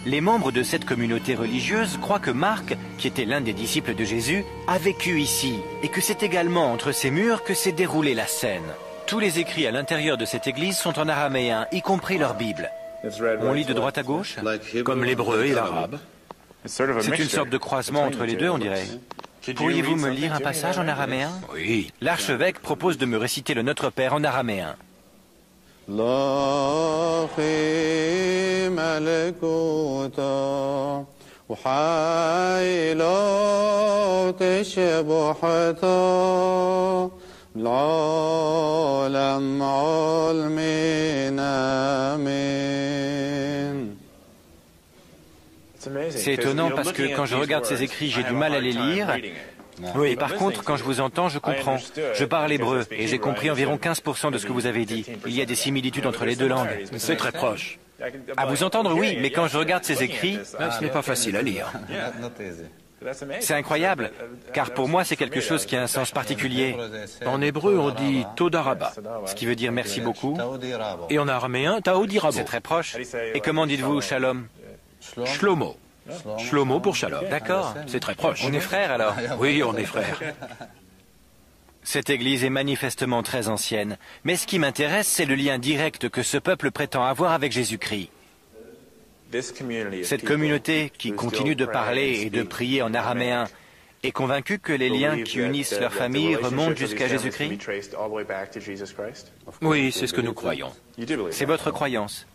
S1: Les membres de cette communauté religieuse croient que Marc, qui était l'un des disciples de Jésus, a vécu ici et que c'est également entre ces murs que s'est déroulée la scène. Tous les écrits à l'intérieur de cette église sont en araméen, y compris leur Bible. On lit de droite à gauche?
S8: Comme l'hébreu et l'arabe.
S1: C'est une sorte de croisement entre les deux, on dirait. Pourriez-vous me lire un passage en araméen?
S8: Oui.
S1: L'archevêque propose de me réciter le Notre Père en araméen. C'est étonnant parce que quand je regarde ces écrits, j'ai du mal à les lire. Et par contre, quand je vous entends, je comprends. Je parle hébreu et j'ai compris environ 15% de ce que vous avez dit. Il y a des similitudes entre les deux langues.
S8: C'est très proche.
S1: À vous entendre, oui, mais quand je regarde ces écrits,
S8: Ce n'est pas facile à lire.
S1: c'est incroyable, car pour moi, c'est quelque chose qui a un sens particulier.
S8: En hébreu, on dit Todaraba.
S1: Ce qui veut dire merci beaucoup.
S8: Et en araméen, Taodirabo.
S1: C'est très proche. Et comment dites-vous shalom?
S8: Shlomo. Shlomo pour Shalom.
S1: D'accord.
S8: C'est très proche.
S1: On est frères alors?
S8: Oui, on est frères.
S1: Cette église est manifestement très ancienne, mais ce qui m'intéresse, c'est le lien direct que ce peuple prétend avoir avec Jésus-Christ. Cette communauté qui continue de parler et de prier en araméen est convaincue que les liens qui unissent leurs familles remontent jusqu'à Jésus-Christ?
S8: Oui, c'est ce que nous croyons.
S1: C'est votre croyance.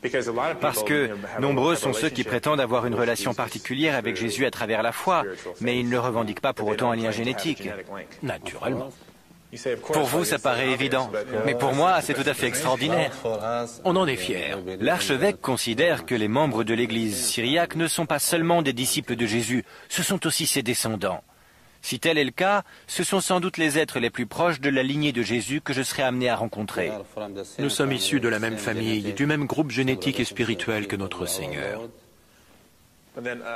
S1: Parce que nombreux sont ceux qui prétendent avoir une relation particulière avec Jésus à travers la foi, mais ils ne revendiquent pas pour autant un lien génétique.
S8: Naturellement.
S1: Pour vous, ça paraît évident, mais pour moi, c'est tout à fait extraordinaire.
S8: On en est fiers.
S1: L'archevêque considère que les membres de l'église syriaque ne sont pas seulement des disciples de Jésus, ce sont aussi ses descendants. Si tel est le cas, ce sont sans doute les êtres les plus proches de la lignée de Jésus que je serai amené à rencontrer.
S8: Nous sommes issus de la même famille, du même groupe génétique et spirituel que notre Seigneur.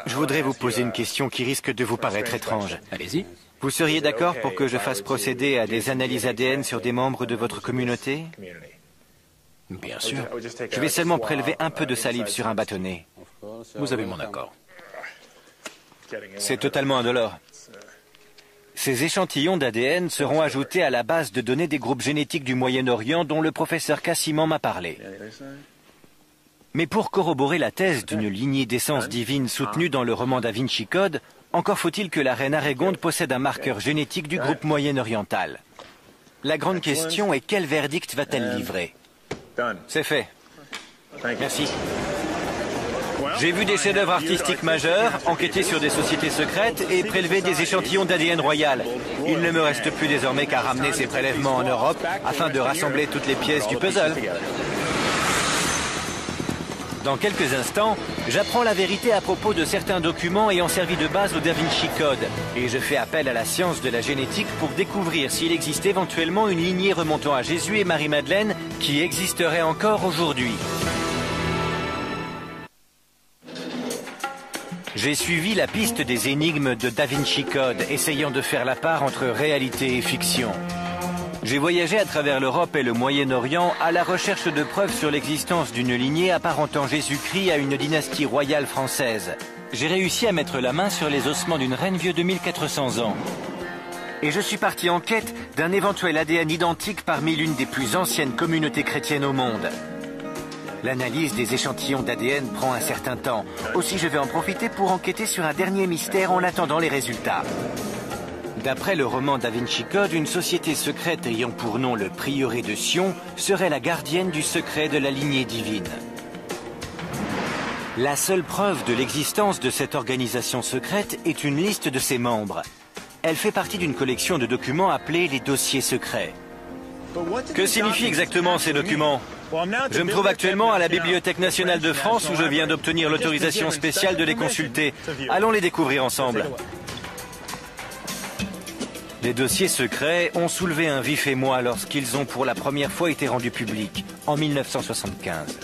S1: Je voudrais vous poser une question qui risque de vous paraître étrange.
S8: Allez-y.
S1: Vous seriez d'accord pour que je fasse procéder à des analyses ADN sur des membres de votre communauté?
S8: Bien sûr.
S1: Je vais seulement prélever un peu de salive sur un bâtonnet.
S8: Vous avez mon accord.
S1: C'est totalement indolore. Ces échantillons d'ADN seront ajoutés à la base de données des groupes génétiques du Moyen-Orient dont le professeur Cassiman m'a parlé. Mais pour corroborer la thèse d'une lignée d'essence divine soutenue dans le roman Da Vinci Code, encore faut-il que la reine Arégonde possède un marqueur génétique du groupe moyen-oriental. La grande question est quel verdict va-t-elle livrer? C'est fait. Merci. J'ai vu des chefs-d'œuvre artistiques majeurs, enquêter sur des sociétés secrètes et prélever des échantillons d'ADN royal. Il ne me reste plus désormais qu'à ramener ces prélèvements en Europe afin de rassembler toutes les pièces du puzzle. Dans quelques instants, j'apprends la vérité à propos de certains documents ayant servi de base au Da Vinci Code. Et je fais appel à la science de la génétique pour découvrir s'il existe éventuellement une lignée remontant à Jésus et Marie-Madeleine qui existerait encore aujourd'hui. J'ai suivi la piste des énigmes de Da Vinci Code, essayant de faire la part entre réalité et fiction. J'ai voyagé à travers l'Europe et le Moyen-Orient à la recherche de preuves sur l'existence d'une lignée apparentant Jésus-Christ à une dynastie royale française. J'ai réussi à mettre la main sur les ossements d'une reine vieux de 1400 ans. Et je suis parti en quête d'un éventuel ADN identique parmi l'une des plus anciennes communautés chrétiennes au monde. L'analyse des échantillons d'ADN prend un certain temps. Aussi, je vais en profiter pour enquêter sur un dernier mystère en attendant les résultats. D'après le roman Da Vinci Code, une société secrète ayant pour nom le prieuré de Sion serait la gardienne du secret de la lignée divine. La seule preuve de l'existence de cette organisation secrète est une liste de ses membres. Elle fait partie d'une collection de documents appelés les dossiers secrets. Que signifient exactement ces documents ? Je me trouve actuellement à la Bibliothèque nationale de France où je viens d'obtenir l'autorisation spéciale de les consulter. Allons les découvrir ensemble. Les dossiers secrets ont soulevé un vif émoi lorsqu'ils ont pour la première fois été rendus publics, en 1975.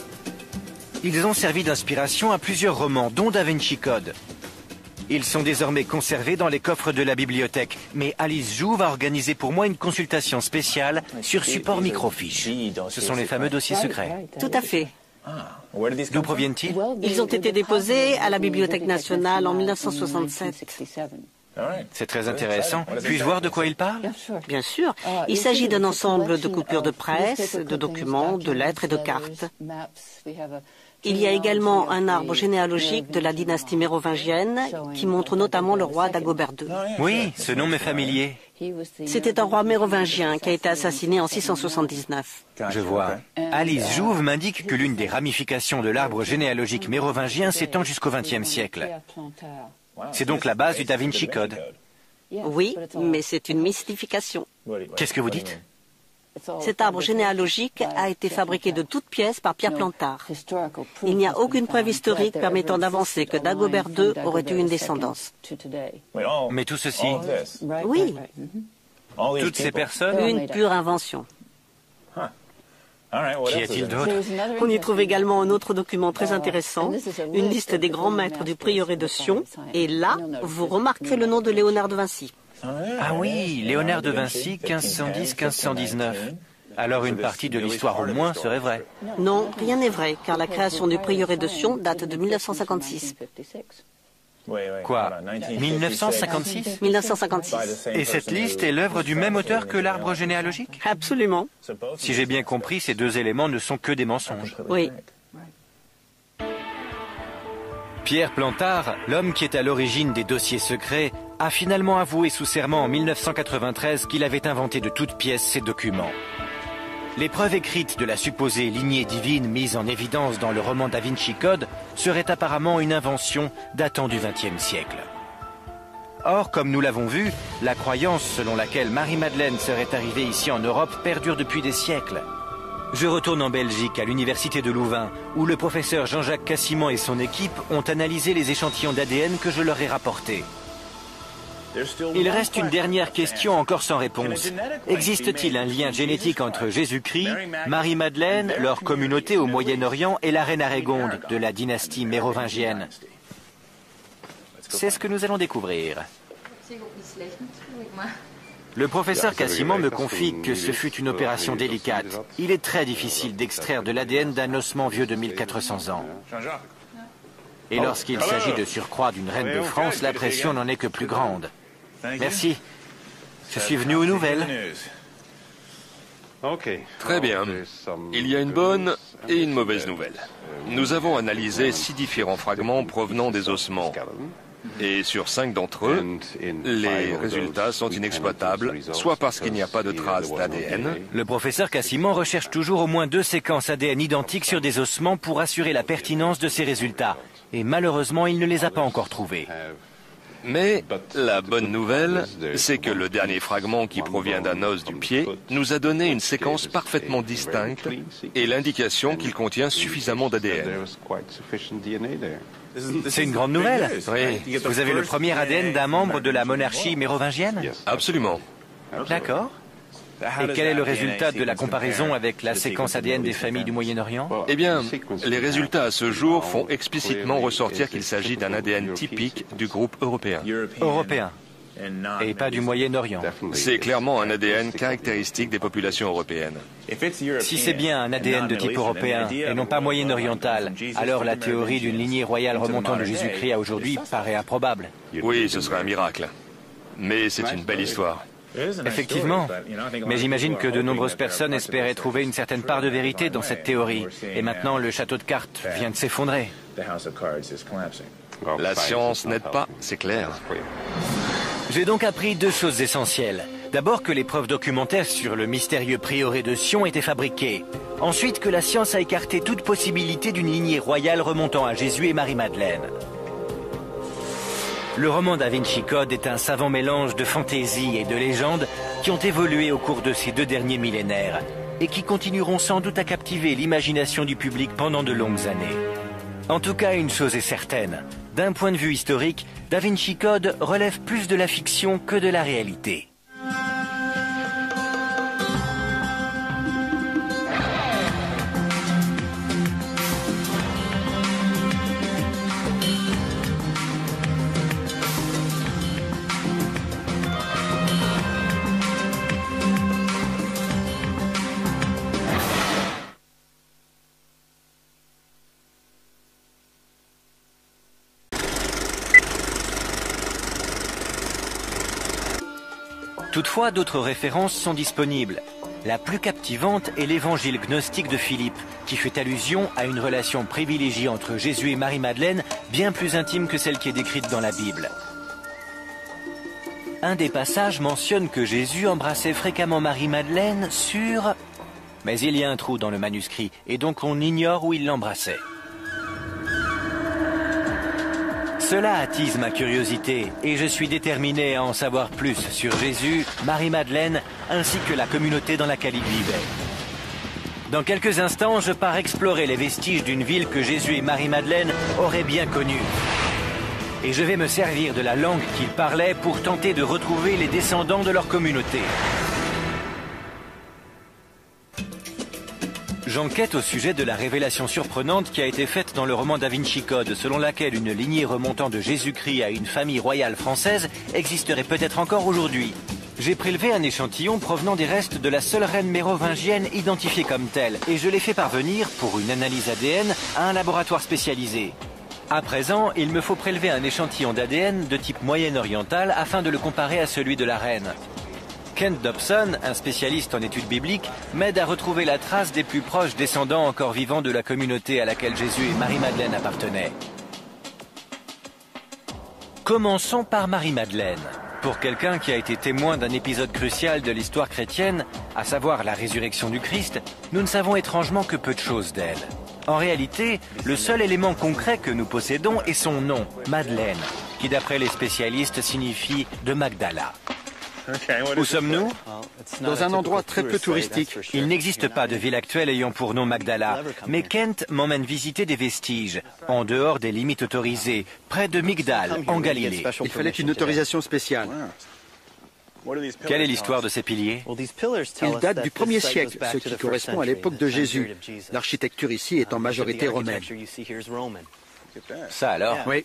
S1: Ils ont servi d'inspiration à plusieurs romans, dont Da Vinci Code. Ils sont désormais conservés dans les coffres de la bibliothèque. Mais Alice Jouve a organisé pour moi une consultation spéciale sur support microfiche. Ce sont les fameux dossiers secrets.
S2: Tout à fait.
S1: D'où proviennent-ils?
S2: Ils ont été déposés à la Bibliothèque nationale en 1967.
S1: C'est très intéressant. Puis-je voir de quoi il parle?
S2: Bien sûr. Il s'agit d'un ensemble de coupures de presse, de documents, de lettres et de cartes. Il y a également un arbre généalogique de la dynastie mérovingienne qui montre notamment le roi Dagobert II.
S1: Oui, ce nom m'est familier.
S2: C'était un roi mérovingien qui a été assassiné en 679.
S1: Je vois. Alice Jouve m'indique que l'une des ramifications de l'arbre généalogique mérovingien s'étend jusqu'au XXe siècle. C'est donc la base du Da Vinci Code.
S2: Oui, mais c'est une mystification.
S1: Qu'est-ce que vous dites?
S2: Cet arbre généalogique a été fabriqué de toutes pièces par Pierre Plantard. Il n'y a aucune preuve historique permettant d'avancer que Dagobert II aurait eu une descendance.
S1: Mais tout ceci,
S2: Oui,
S1: toutes ces personnes,
S2: une pure invention.
S1: qu'y a-t-il d'autre?
S2: On y trouve également un autre document très intéressant, une liste des grands maîtres du prieuré de Sion. Et là, vous remarquerez le nom de Léonard de Vinci.
S1: Ah oui, Léonard de Vinci, 1510-1519. Alors une partie de l'histoire au moins serait vraie.
S2: Non, rien n'est vrai, car la création du prieuré de Sion date de 1956.
S1: Quoi, 1956?
S2: 1956.
S1: Et cette liste est l'œuvre du même auteur que l'arbre généalogique?
S2: Absolument.
S1: Si j'ai bien compris, ces deux éléments ne sont que des mensonges.
S2: Oui.
S1: Pierre Plantard, l'homme qui est à l'origine des dossiers secrets, a finalement avoué sous serment en 1993 qu'il avait inventé de toutes pièces ces documents. Les preuves écrites de la supposée lignée divine mise en évidence dans le roman Da Vinci Code seraient apparemment une invention datant du XXe siècle. Or, comme nous l'avons vu, la croyance selon laquelle Marie-Madeleine serait arrivée ici en Europe perdure depuis des siècles. Je retourne en Belgique, à l'université de Louvain, où le professeur Jean-Jacques Cassimant et son équipe ont analysé les échantillons d'ADN que je leur ai rapportés. Il reste une dernière question encore sans réponse. Existe-t-il un lien génétique entre Jésus-Christ, Marie-Madeleine, leur communauté au Moyen-Orient et la reine Arégonde de la dynastie mérovingienne? C'est ce que nous allons découvrir. Le professeur Cassimant me confie que ce fut une opération délicate. Il est très difficile d'extraire de l'ADN d'un ossement vieux de 1400 ans. Et lorsqu'il s'agit de surcroît d'une reine de France, la pression n'en est que plus grande. Merci. Je suis venu aux nouvelles.
S5: Très bien. Il y a une bonne et une mauvaise nouvelle. Nous avons analysé 6 différents fragments provenant des ossements. Et sur 5 d'entre eux, les résultats sont inexploitables, soit parce qu'il n'y a pas de traces d'ADN.
S1: Le professeur Cassimant recherche toujours au moins 2 séquences ADN identiques sur des ossements pour assurer la pertinence de ses résultats. Et malheureusement, il ne les a pas encore trouvés.
S5: Mais la bonne nouvelle, c'est que le dernier fragment qui provient d'un os du pied nous a donné une séquence parfaitement distincte et l'indication qu'il contient suffisamment d'ADN.
S1: C'est une grande nouvelle.
S5: Oui,
S1: Vous avez le premier ADN d'un membre de la monarchie mérovingienne?
S5: absolument.
S1: D'accord. Et quel est le résultat de la comparaison avec la séquence ADN des familles du Moyen-Orient?
S5: Eh bien, les résultats à ce jour font explicitement ressortir qu'il s'agit d'un ADN typique du groupe européen.
S1: Européen. Et pas du Moyen-Orient.
S5: C'est clairement un ADN caractéristique des populations européennes.
S1: Si c'est bien un ADN de type européen et non pas moyen-oriental, alors la théorie d'une lignée royale remontant de Jésus-Christ à aujourd'hui paraît improbable.
S5: Oui, ce serait un miracle. Mais c'est une belle histoire.
S1: Effectivement. Mais j'imagine que de nombreuses personnes espéraient trouver une certaine part de vérité dans cette théorie. Et maintenant, le château de cartes vient de s'effondrer.
S5: La science n'aide pas, c'est clair.
S1: J'ai donc appris 2 choses essentielles. D'abord que les preuves documentaires sur le mystérieux prieuré de Sion étaient fabriquées. Ensuite que la science a écarté toute possibilité d'une lignée royale remontant à Jésus et Marie-Madeleine. Le roman Da Vinci Code est un savant mélange de fantaisie et de légendes qui ont évolué au cours de ces 2 derniers millénaires et qui continueront sans doute à captiver l'imagination du public pendant de longues années. En tout cas, une chose est certaine. D'un point de vue historique, Da Vinci Code relève plus de la fiction que de la réalité. Toutefois, d'autres références sont disponibles. La plus captivante est l'évangile gnostique de Philippe, qui fait allusion à une relation privilégiée entre Jésus et Marie-Madeleine, bien plus intime que celle qui est décrite dans la Bible. Un des passages mentionne que Jésus embrassait fréquemment Marie-Madeleine sur... Mais il y a un trou dans le manuscrit, et donc on ignore où il l'embrassait. Cela attise ma curiosité, et je suis déterminé à en savoir plus sur Jésus, Marie-Madeleine, ainsi que la communauté dans laquelle il vivait. Dans quelques instants, je pars explorer les vestiges d'une ville que Jésus et Marie-Madeleine auraient bien connue. Et je vais me servir de la langue qu'ils parlaient pour tenter de retrouver les descendants de leur communauté. J'enquête au sujet de la révélation surprenante qui a été faite dans le roman Da Vinci Code, selon laquelle une lignée remontant de Jésus-Christ à une famille royale française existerait peut-être encore aujourd'hui. J'ai prélevé un échantillon provenant des restes de la seule reine mérovingienne identifiée comme telle, et je l'ai fait parvenir, pour une analyse ADN, à un laboratoire spécialisé. À présent, il me faut prélever un échantillon d'ADN de type moyen-oriental afin de le comparer à celui de la reine. Kent Dobson, un spécialiste en études bibliques, m'aide à retrouver la trace des plus proches descendants encore vivants de la communauté à laquelle Jésus et Marie-Madeleine appartenaient. Commençons par Marie-Madeleine. Pour quelqu'un qui a été témoin d'un épisode crucial de l'histoire chrétienne, à savoir la résurrection du Christ, nous ne savons étrangement que peu de choses d'elle. En réalité, le seul élément concret que nous possédons est son nom, Madeleine, qui d'après les spécialistes signifie « de Magdala ». Où sommes-nous?
S7: Dans un endroit très peu touristique.
S1: Il n'existe pas de ville actuelle ayant pour nom Magdala, mais Kent m'emmène visiter des vestiges, en dehors des limites autorisées, près de Migdal, en Galilée.
S7: Il fallait une autorisation spéciale.
S1: Quelle est l'histoire de ces piliers?
S7: Ils datent du 1er siècle, ce qui correspond à l'époque de Jésus. L'architecture ici est en majorité romaine.
S1: Ça alors?
S7: Oui.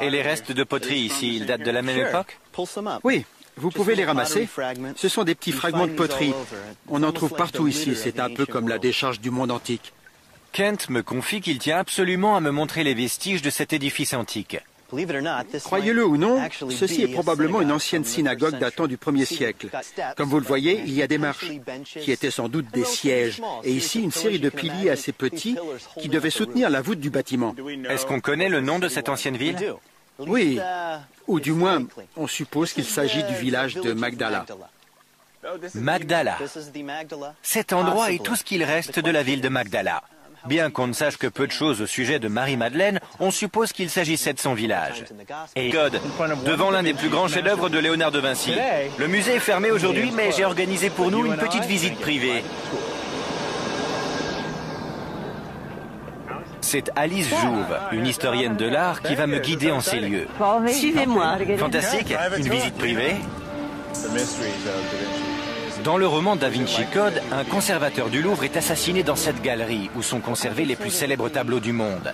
S1: Et les restes de poterie ici, ils datent de la même époque?
S7: Oui, vous pouvez les ramasser. Ce sont des petits fragments de poterie. On en trouve partout ici, c'est un peu comme la décharge du monde antique.
S1: Kent me confie qu'il tient absolument à me montrer les vestiges de cet édifice antique.
S7: Croyez-le ou non, ceci est probablement une ancienne synagogue datant du 1er siècle. Comme vous le voyez, il y a des marches, qui étaient sans doute des sièges, et ici une série de piliers assez petits qui devaient soutenir la voûte du bâtiment.
S1: Est-ce qu'on connaît le nom de cette ancienne ville?
S7: Oui, ou du moins, on suppose qu'il s'agit du village de Magdala.
S1: Magdala. Cet endroit est tout ce qu'il reste de la ville de Magdala. Bien qu'on ne sache que peu de choses au sujet de Marie-Madeleine, on suppose qu'il s'agissait de son village. Et Code, devant l'un des plus grands chefs-d'œuvre de Léonard de Vinci. Le musée est fermé aujourd'hui, mais j'ai organisé pour nous une petite visite privée. C'est Alice Jouve, une historienne de l'art, qui va me guider en ces lieux.
S2: Suivez-moi.
S1: Fantastique, une visite privée. Dans le roman Da Vinci Code, un conservateur du Louvre est assassiné dans cette galerie où sont conservés les plus célèbres tableaux du monde.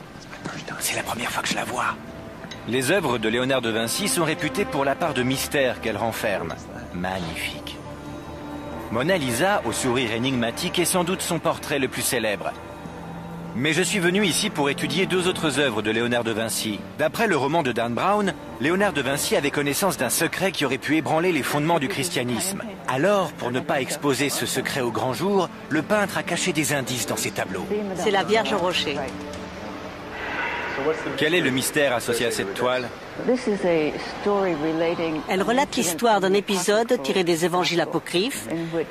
S1: C'est la première fois que je la vois. Les œuvres de Léonard de Vinci sont réputées pour la part de mystère qu'elles renferment. Magnifique. Mona Lisa, au sourire énigmatique, est sans doute son portrait le plus célèbre. Mais je suis venu ici pour étudier deux autres œuvres de Léonard de Vinci. D'après le roman de Dan Brown, Léonard de Vinci avait connaissance d'un secret qui aurait pu ébranler les fondements du christianisme. Alors, pour ne pas exposer ce secret au grand jour, le peintre a caché des indices dans ses tableaux.
S2: C'est la Vierge au rocher.
S1: Quel est le mystère associé à cette toile?
S2: Elle relate l'histoire d'un épisode tiré des évangiles apocryphes,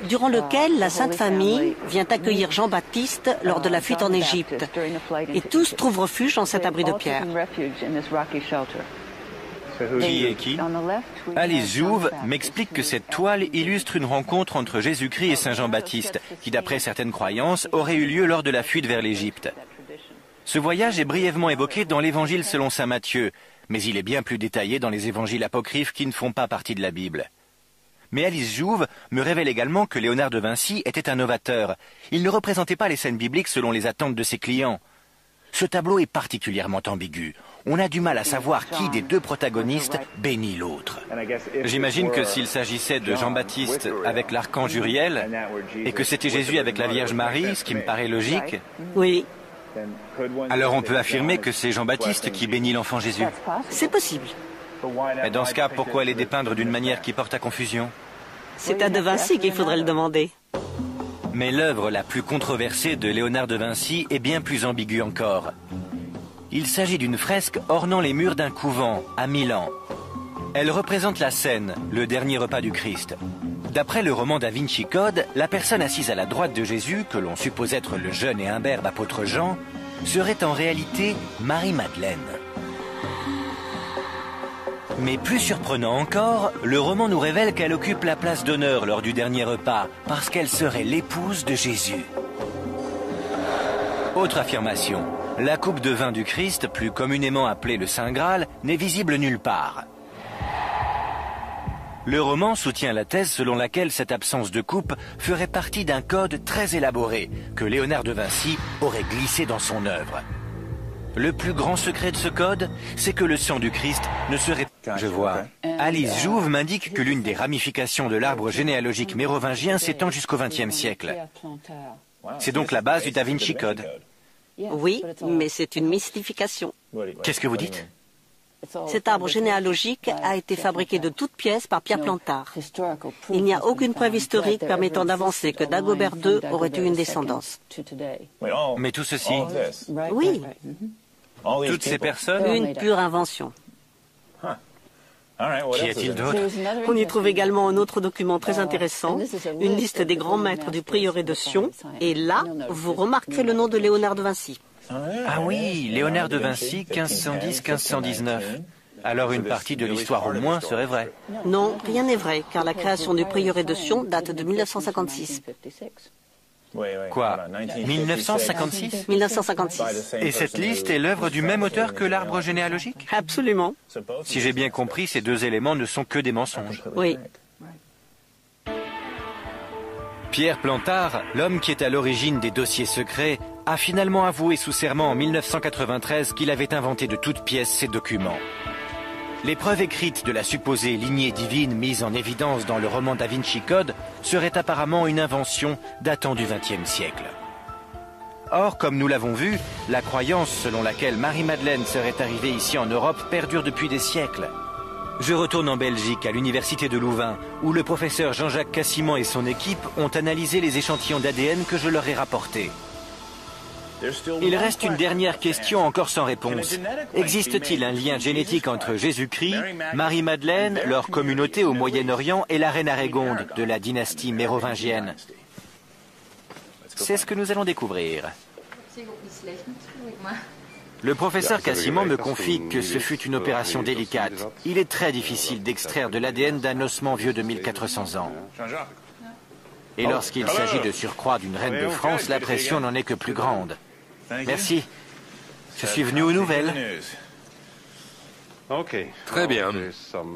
S2: durant lequel la Sainte Famille vient accueillir Jean-Baptiste lors de la fuite en Égypte. Et tous trouvent refuge dans cet abri de pierre.
S1: Qui est qui? Alice Jouve m'explique que cette toile illustre une rencontre entre Jésus-Christ et Saint Jean-Baptiste, qui d'après certaines croyances aurait eu lieu lors de la fuite vers l'Égypte. Ce voyage est brièvement évoqué dans l'Évangile selon saint Matthieu, mais il est bien plus détaillé dans les évangiles apocryphes qui ne font pas partie de la Bible. Mais Alice Jouve me révèle également que Léonard de Vinci était un novateur. Il ne représentait pas les scènes bibliques selon les attentes de ses clients. Ce tableau est particulièrement ambigu. On a du mal à savoir qui des deux protagonistes bénit l'autre. J'imagine que s'il s'agissait de Jean-Baptiste avec l'archange Uriel, et que c'était Jésus avec la Vierge Marie, ce qui me paraît logique...
S2: Oui.
S1: Alors on peut affirmer que c'est Jean-Baptiste qui bénit l'enfant Jésus.
S2: C'est possible.
S1: Mais dans ce cas, pourquoi les dépeindre d'une manière qui porte à confusion?
S2: C'est à De Vinci qu'il faudrait le demander.
S1: Mais l'œuvre la plus controversée de Léonard de Vinci est bien plus ambiguë encore. Il s'agit d'une fresque ornant les murs d'un couvent à Milan. Elle représente la scène, le dernier repas du Christ. D'après le roman Da Vinci Code, la personne assise à la droite de Jésus, que l'on suppose être le jeune et imberbe apôtre Jean, serait en réalité Marie-Madeleine. Mais plus surprenant encore, le roman nous révèle qu'elle occupe la place d'honneur lors du dernier repas, parce qu'elle serait l'épouse de Jésus. Autre affirmation, la coupe de vin du Christ, plus communément appelée le Saint Graal, n'est visible nulle part. Le roman soutient la thèse selon laquelle cette absence de coupe ferait partie d'un code très élaboré que Léonard de Vinci aurait glissé dans son œuvre. Le plus grand secret de ce code, c'est que le sang du Christ ne serait... Je vois. Alice Jouve m'indique que l'une des ramifications de l'arbre généalogique mérovingien s'étend jusqu'au XXe siècle. C'est donc la base du Da Vinci Code.
S2: Oui, mais c'est une mystification.
S1: Qu'est-ce que vous dites?
S2: Cet arbre généalogique a été fabriqué de toutes pièces par Pierre Plantard. Il n'y a aucune preuve historique permettant d'avancer que Dagobert II aurait eu une descendance.
S1: Mais tout ceci,
S2: Oui,
S1: toutes ces personnes,
S2: une pure invention.
S1: qu'y a-t-il d'autre?
S2: On y trouve également un autre document très intéressant, une liste des grands maîtres du prieuré de Sion, et là, vous remarquerez le nom de Léonard de Vinci.
S1: Ah oui, Léonard de Vinci, 1510-1519. Alors une partie de l'histoire au moins serait vraie.
S2: Non, rien n'est vrai, car la création du prieuré de Sion date de 1956.
S1: Quoi, 1956?
S2: 1956.
S1: Et cette liste est l'œuvre du même auteur que l'arbre généalogique?
S2: Absolument.
S1: Si j'ai bien compris, ces deux éléments ne sont que des mensonges.
S2: Oui.
S1: Pierre Plantard, l'homme qui est à l'origine des dossiers secrets, a finalement avoué sous serment en 1993 qu'il avait inventé de toutes pièces ces documents. Les preuves écrites de la supposée lignée divine mise en évidence dans le roman Da Vinci Code seraient apparemment une invention datant du XXe siècle. Or, comme nous l'avons vu, la croyance selon laquelle Marie-Madeleine serait arrivée ici en Europe perdure depuis des siècles. Je retourne en Belgique, à l'université de Louvain, où le professeur Jean-Jacques Cassimant et son équipe ont analysé les échantillons d'ADN que je leur ai rapportés. Il reste une dernière question encore sans réponse. Existe-t-il un lien génétique entre Jésus-Christ, Marie-Madeleine, leur communauté au Moyen-Orient et la reine Arégonde de la dynastie mérovingienne? C'est ce que nous allons découvrir. Le professeur Cassimant me confie que ce fut une opération délicate. Il est très difficile d'extraire de l'ADN d'un ossement vieux de 1400 ans. Et lorsqu'il s'agit de surcroît d'une reine de France, la pression n'en est que plus grande. Merci. Je suis venu aux nouvelles.
S5: Très bien.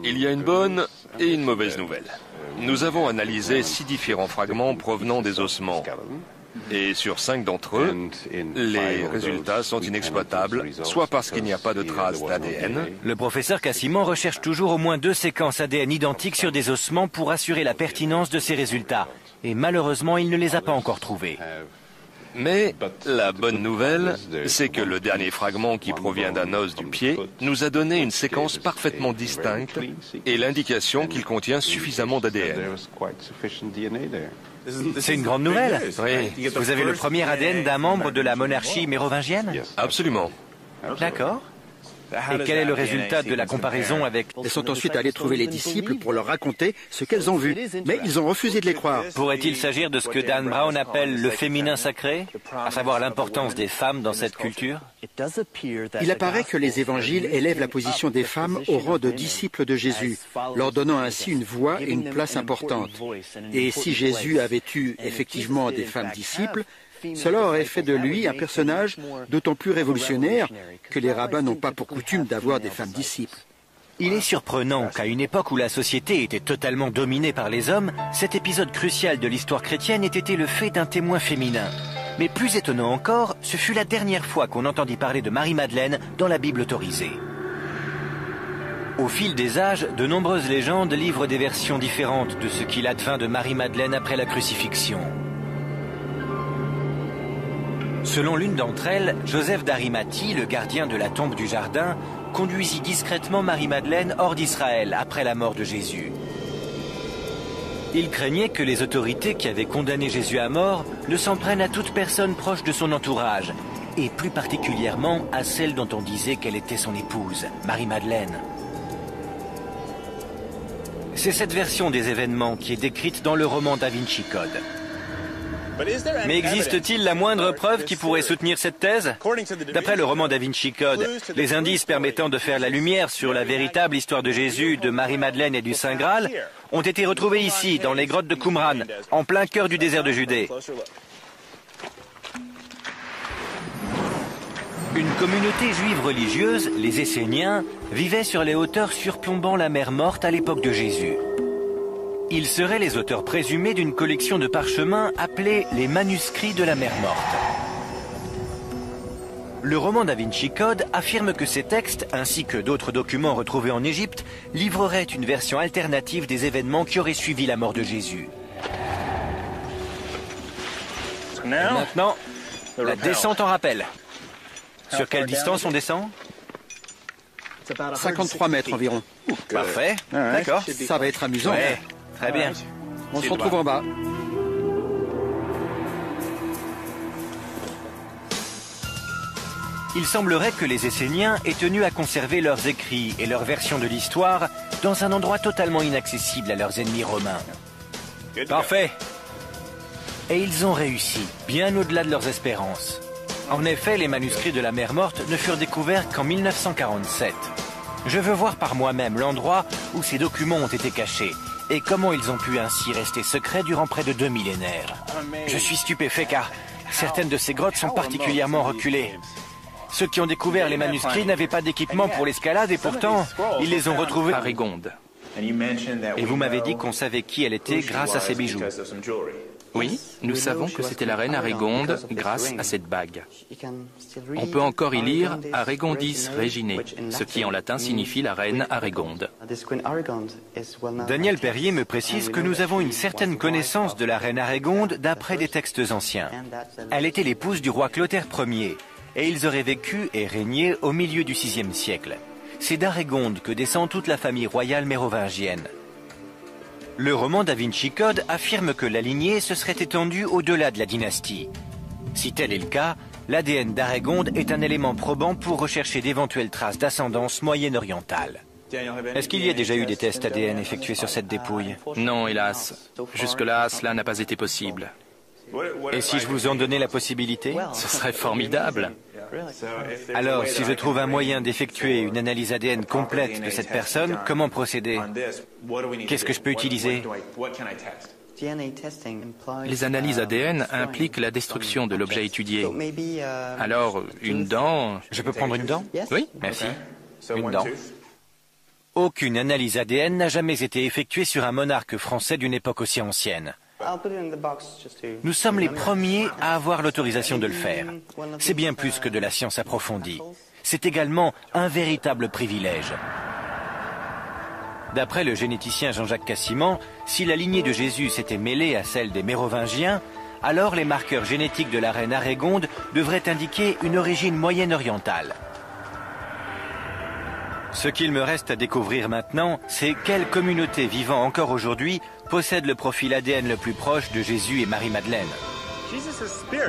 S5: Il y a une bonne et une mauvaise nouvelle. Nous avons analysé 6 différents fragments provenant des ossements. Et sur 5 d'entre eux, les résultats sont inexploitables, soit parce qu'il n'y a pas de traces d'ADN.
S1: Le professeur Cassimant recherche toujours au moins 2 séquences ADN identiques sur des ossements pour assurer la pertinence de ces résultats. Et malheureusement, il ne les a pas encore trouvés.
S5: Mais la bonne nouvelle, c'est que le dernier fragment qui provient d'un os du pied nous a donné une séquence parfaitement distincte et l'indication qu'il contient suffisamment d'ADN.
S1: C'est une grande nouvelle. Oui. Vous avez le premier ADN d'un membre de la monarchie mérovingienne?
S5: Absolument.
S1: D'accord. Et quel est le résultat de la comparaison avec...
S7: Elles sont ensuite allées trouver les disciples pour leur raconter ce qu'elles ont vu, mais ils ont refusé de les croire.
S1: Pourrait-il s'agir de ce que Dan Brown appelle le féminin sacré, à savoir l'importance des femmes dans cette culture?
S7: Il apparaît que les évangiles élèvent la position des femmes au rang de disciples de Jésus, leur donnant ainsi une voix et une place importante. Et si Jésus avait eu effectivement des femmes disciples, cela aurait fait de lui un personnage d'autant plus révolutionnaire que les rabbins n'ont pas pour coutume d'avoir des femmes disciples.
S1: Il est surprenant qu'à une époque où la société était totalement dominée par les hommes, cet épisode crucial de l'histoire chrétienne ait été le fait d'un témoin féminin. Mais plus étonnant encore, ce fut la dernière fois qu'on entendit parler de Marie-Madeleine dans la Bible autorisée. Au fil des âges, de nombreuses légendes livrent des versions différentes de ce qu'il advint de Marie-Madeleine après la crucifixion. Selon l'une d'entre elles, Joseph d'Arimathie, le gardien de la tombe du jardin, conduisit discrètement Marie-Madeleine hors d'Israël après la mort de Jésus. Il craignait que les autorités qui avaient condamné Jésus à mort ne s'en prennent à toute personne proche de son entourage, et plus particulièrement à celle dont on disait qu'elle était son épouse, Marie-Madeleine. C'est cette version des événements qui est décrite dans le roman Da Vinci Code. Mais existe-t-il la moindre preuve qui pourrait soutenir cette thèse? D'après le roman Da Vinci Code, les indices permettant de faire la lumière sur la véritable histoire de Jésus, de Marie-Madeleine et du Saint Graal ont été retrouvés ici, dans les grottes de Qumran, en plein cœur du désert de Judée. Une communauté juive religieuse, les Esséniens, vivait sur les hauteurs surplombant la mer Morte à l'époque de Jésus. Ils seraient les auteurs présumés d'une collection de parchemins appelée les manuscrits de la mer Morte. Le roman Da Vinci Code affirme que ces textes, ainsi que d'autres documents retrouvés en Égypte, livreraient une version alternative des événements qui auraient suivi la mort de Jésus. Et maintenant, la descente en rappel. Sur quelle distance on descend?
S7: 53 mètres environ.
S1: Parfait, d'accord.
S7: Ça va être amusant.
S1: Ouais, très bien.
S7: On se retrouve en bas.
S1: Il semblerait que les Esséniens aient tenu à conserver leurs écrits et leur version de l'histoire dans un endroit totalement inaccessible à leurs ennemis romains. Parfait. Et ils ont réussi, bien au-delà de leurs espérances. En effet, les manuscrits de la mer Morte ne furent découverts qu'en 1947. Je veux voir par moi-même l'endroit où ces documents ont été cachés et comment ils ont pu ainsi rester secrets durant près de 2 millénaires. Je suis stupéfait car certaines de ces grottes sont particulièrement reculées. Ceux qui ont découvert les manuscrits n'avaient pas d'équipement pour l'escalade et pourtant, ils les ont retrouvés.
S6: Arégonde.
S1: Et vous m'avez dit qu'on savait qui elle était grâce à ces bijoux.
S6: Oui, nous savons que c'était la reine Arégonde grâce à cette bague. On peut encore y lire Aregondis Reginae, ce qui en latin signifie la reine Arégonde.
S1: Daniel Perrier me précise que nous avons une certaine connaissance de la reine Arégonde d'après des textes anciens. Elle était l'épouse du roi Clotaire Ier, et ils auraient vécu et régné au milieu du VIe siècle. C'est d'Arégonde que descend toute la famille royale mérovingienne. Le roman Da Vinci Code affirme que la lignée se serait étendue au-delà de la dynastie. Si tel est le cas, l'ADN d'Arégonde est un élément probant pour rechercher d'éventuelles traces d'ascendance moyenne-orientale. Est-ce qu'il y a déjà eu des tests ADN effectués sur cette dépouille?
S6: Non, hélas. Jusque-là, cela n'a pas été possible.
S1: Et si je vous en donnais la possibilité?
S6: Ce serait formidable.
S1: Alors, si je trouve un moyen d'effectuer une analyse ADN complète de cette personne, comment procéder? Qu'est-ce que je peux utiliser?
S6: Les analyses ADN impliquent la destruction de l'objet étudié. Alors, une dent...
S1: Je peux prendre une dent?
S6: Oui.
S1: Merci. Une dent. Aucune analyse ADN n'a jamais été effectuée sur un monarque français d'une époque aussi ancienne. Nous sommes les premiers à avoir l'autorisation de le faire. C'est bien plus que de la science approfondie. C'est également un véritable privilège. D'après le généticien Jean-Jacques Cassiman, si la lignée de Jésus s'était mêlée à celle des Mérovingiens, alors les marqueurs génétiques de la reine Arégonde devraient indiquer une origine moyenne-orientale. Ce qu'il me reste à découvrir maintenant, c'est quelle communauté vivant encore aujourd'hui possède le profil ADN le plus proche de Jésus et Marie-Madeleine.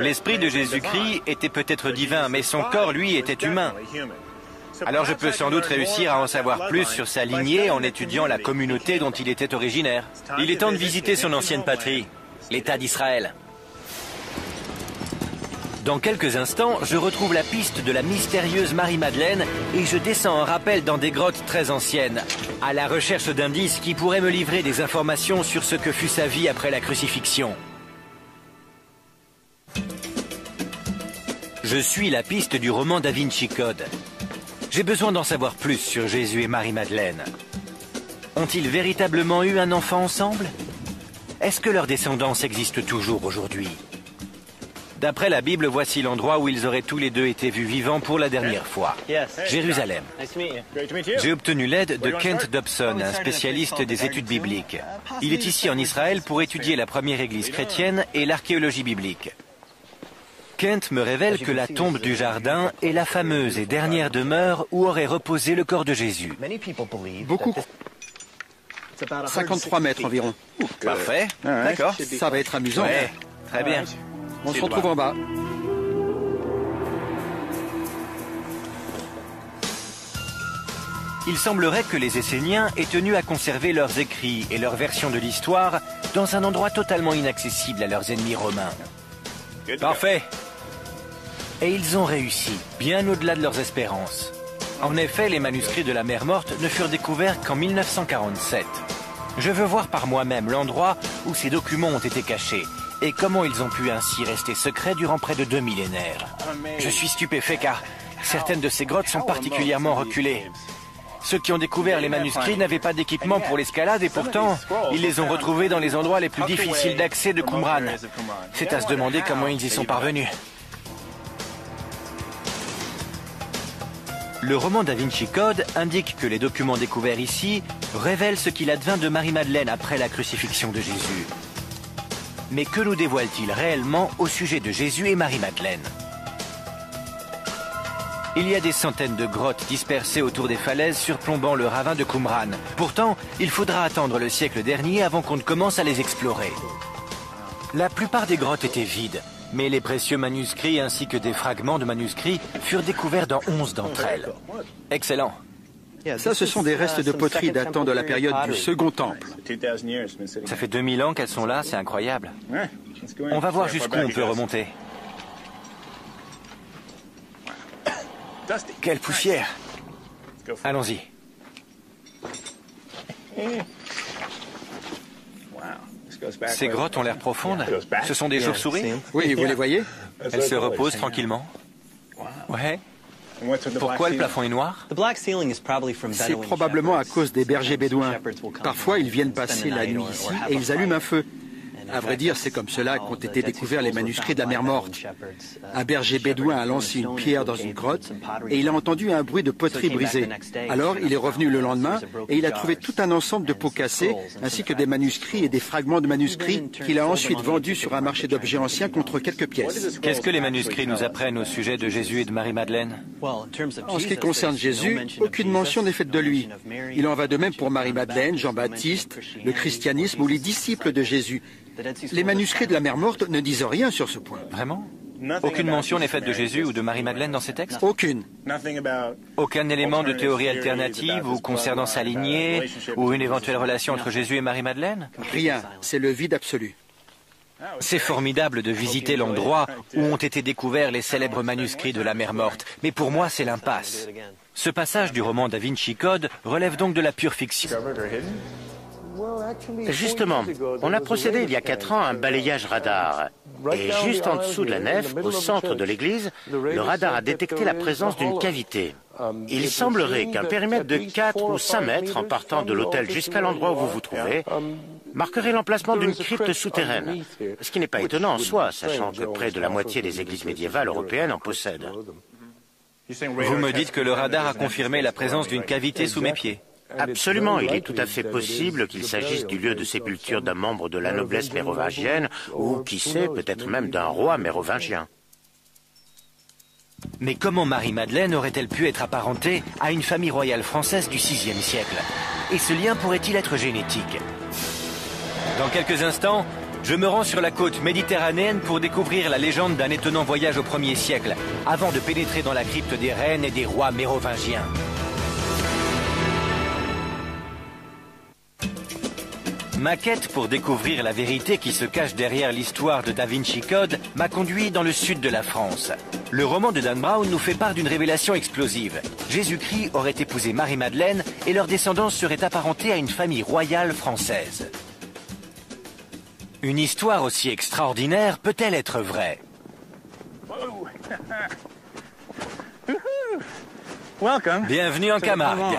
S1: L'esprit de Jésus-Christ était peut-être divin, mais son corps, lui, était humain. Alors je peux sans doute réussir à en savoir plus sur sa lignée en étudiant la communauté dont il était originaire. Il est temps de visiter son ancienne patrie, l'État d'Israël. Dans quelques instants, je retrouve la piste de la mystérieuse Marie-Madeleine et je descends en rappel dans des grottes très anciennes, à la recherche d'indices qui pourraient me livrer des informations sur ce que fut sa vie après la crucifixion. Je suis la piste du roman Da Vinci Code. J'ai besoin d'en savoir plus sur Jésus et Marie-Madeleine. Ont-ils véritablement eu un enfant ensemble? Est-ce que leur descendance existe toujours aujourd'hui? D'après la Bible, voici l'endroit où ils auraient tous les deux été vus vivants pour la dernière fois. Jérusalem. J'ai obtenu l'aide de Kent Dobson, un spécialiste des études bibliques. Il est ici en Israël pour étudier la première église chrétienne et l'archéologie biblique. Kent me révèle que la tombe du jardin est la fameuse et dernière demeure où aurait reposé le corps de Jésus.
S7: Beaucoup. 53 mètres environ.
S1: Parfait, d'accord.
S7: Ça va être amusant.
S1: Ouais, très bien.
S7: On se retrouve en bas.
S1: Il semblerait que les Esséniens aient tenu à conserver leurs écrits et leur version de l'histoire dans un endroit totalement inaccessible à leurs ennemis romains. Parfait. Et ils ont réussi, bien au-delà de leurs espérances. En effet, les manuscrits de la mer Morte ne furent découverts qu'en 1947. Je veux voir par moi-même l'endroit où ces documents ont été cachés et comment ils ont pu ainsi rester secrets durant près de 2 millénaires. Je suis stupéfait car certaines de ces grottes sont particulièrement reculées. Ceux qui ont découvert les manuscrits n'avaient pas d'équipement pour l'escalade et pourtant, ils les ont retrouvés dans les endroits les plus difficiles d'accès de Qumran. C'est à se demander comment ils y sont parvenus. Le roman Da Vinci Code indique que les documents découverts ici révèlent ce qu'il advint de Marie-Madeleine après la crucifixion de Jésus. Mais que nous dévoile-t-il réellement au sujet de Jésus et Marie-Madeleine ? Il y a des centaines de grottes dispersées autour des falaises surplombant le ravin de Qumran. Pourtant, il faudra attendre le siècle dernier avant qu'on ne commence à les explorer. La plupart des grottes étaient vides, mais les précieux manuscrits ainsi que des fragments de manuscrits furent découverts dans 11 d'entre elles. Excellent.
S7: Ça, ce sont des restes de poterie datant de la période du Second Temple.
S1: Ça fait 2000 ans qu'elles sont là, c'est incroyable. On va voir jusqu'où on peut remonter. Quelle poussière! Allons-y. Ces grottes ont l'air profondes. Ce sont des chauves-souris?
S7: Oui, vous les voyez?
S1: Elles se reposent tranquillement. Ouais. Pourquoi le plafond est noir?
S7: C'est probablement à cause des bergers bédouins. Parfois, ils viennent passer la nuit ici et ils allument un feu. À vrai dire, c'est comme cela qu'ont été découverts les manuscrits de la mer Morte. Un berger bédouin a lancé une pierre dans une grotte et il a entendu un bruit de poterie brisée. Alors, il est revenu le lendemain et il a trouvé tout un ensemble de pots cassés ainsi que des manuscrits et des fragments de manuscrits qu'il a ensuite vendus sur un marché d'objets anciens contre quelques pièces.
S1: Qu'est-ce que les manuscrits nous apprennent au sujet de Jésus et de Marie-Madeleine?
S7: En ce qui concerne Jésus, aucune mention n'est faite de lui. Il en va de même pour Marie-Madeleine, Jean-Baptiste, le christianisme ou les disciples de Jésus. Les manuscrits de la mer Morte ne disent rien sur ce point.
S1: Vraiment? Aucune mention n'est faite de Jésus ou de Marie-Madeleine dans ces textes?
S7: Aucune.
S1: Aucun élément de théorie alternative ou concernant sa lignée ou une éventuelle relation entre Jésus et Marie-Madeleine?
S7: Rien. C'est le vide absolu.
S1: C'est formidable de visiter l'endroit où ont été découverts les célèbres manuscrits de la mer Morte, mais pour moi c'est l'impasse. Ce passage du roman Da Vinci Code relève donc de la pure fiction.
S3: Justement, on a procédé il y a 4 ans à un balayage radar. Et juste en dessous de la nef, au centre de l'église, le radar a détecté la présence d'une cavité. Il semblerait qu'un périmètre de 4 ou 5 mètres en partant de l'autel jusqu'à l'endroit où vous vous trouvez marquerait l'emplacement d'une crypte souterraine. Ce qui n'est pas étonnant en soi, sachant que près de la moitié des églises médiévales européennes en possèdent.
S1: Vous me dites que le radar a confirmé la présence d'une cavité sous mes pieds?
S3: Absolument, il est tout à fait possible qu'il s'agisse du lieu de sépulture d'un membre de la noblesse mérovingienne ou, qui sait, peut-être même d'un roi mérovingien.
S1: Mais comment Marie-Madeleine aurait-elle pu être apparentée à une famille royale française du VIe siècle? Et ce lien pourrait-il être génétique? Dans quelques instants, je me rends sur la côte méditerranéenne pour découvrir la légende d'un étonnant voyage au 1er siècle, avant de pénétrer dans la crypte des reines et des rois mérovingiens. Ma quête pour découvrir la vérité qui se cache derrière l'histoire de Da Vinci Code m'a conduit dans le sud de la France. Le roman de Dan Brown nous fait part d'une révélation explosive. Jésus-Christ aurait épousé Marie-Madeleine et leur descendance serait apparentée à une famille royale française. Une histoire aussi extraordinaire peut-elle être vraie? Bienvenue en Camargue.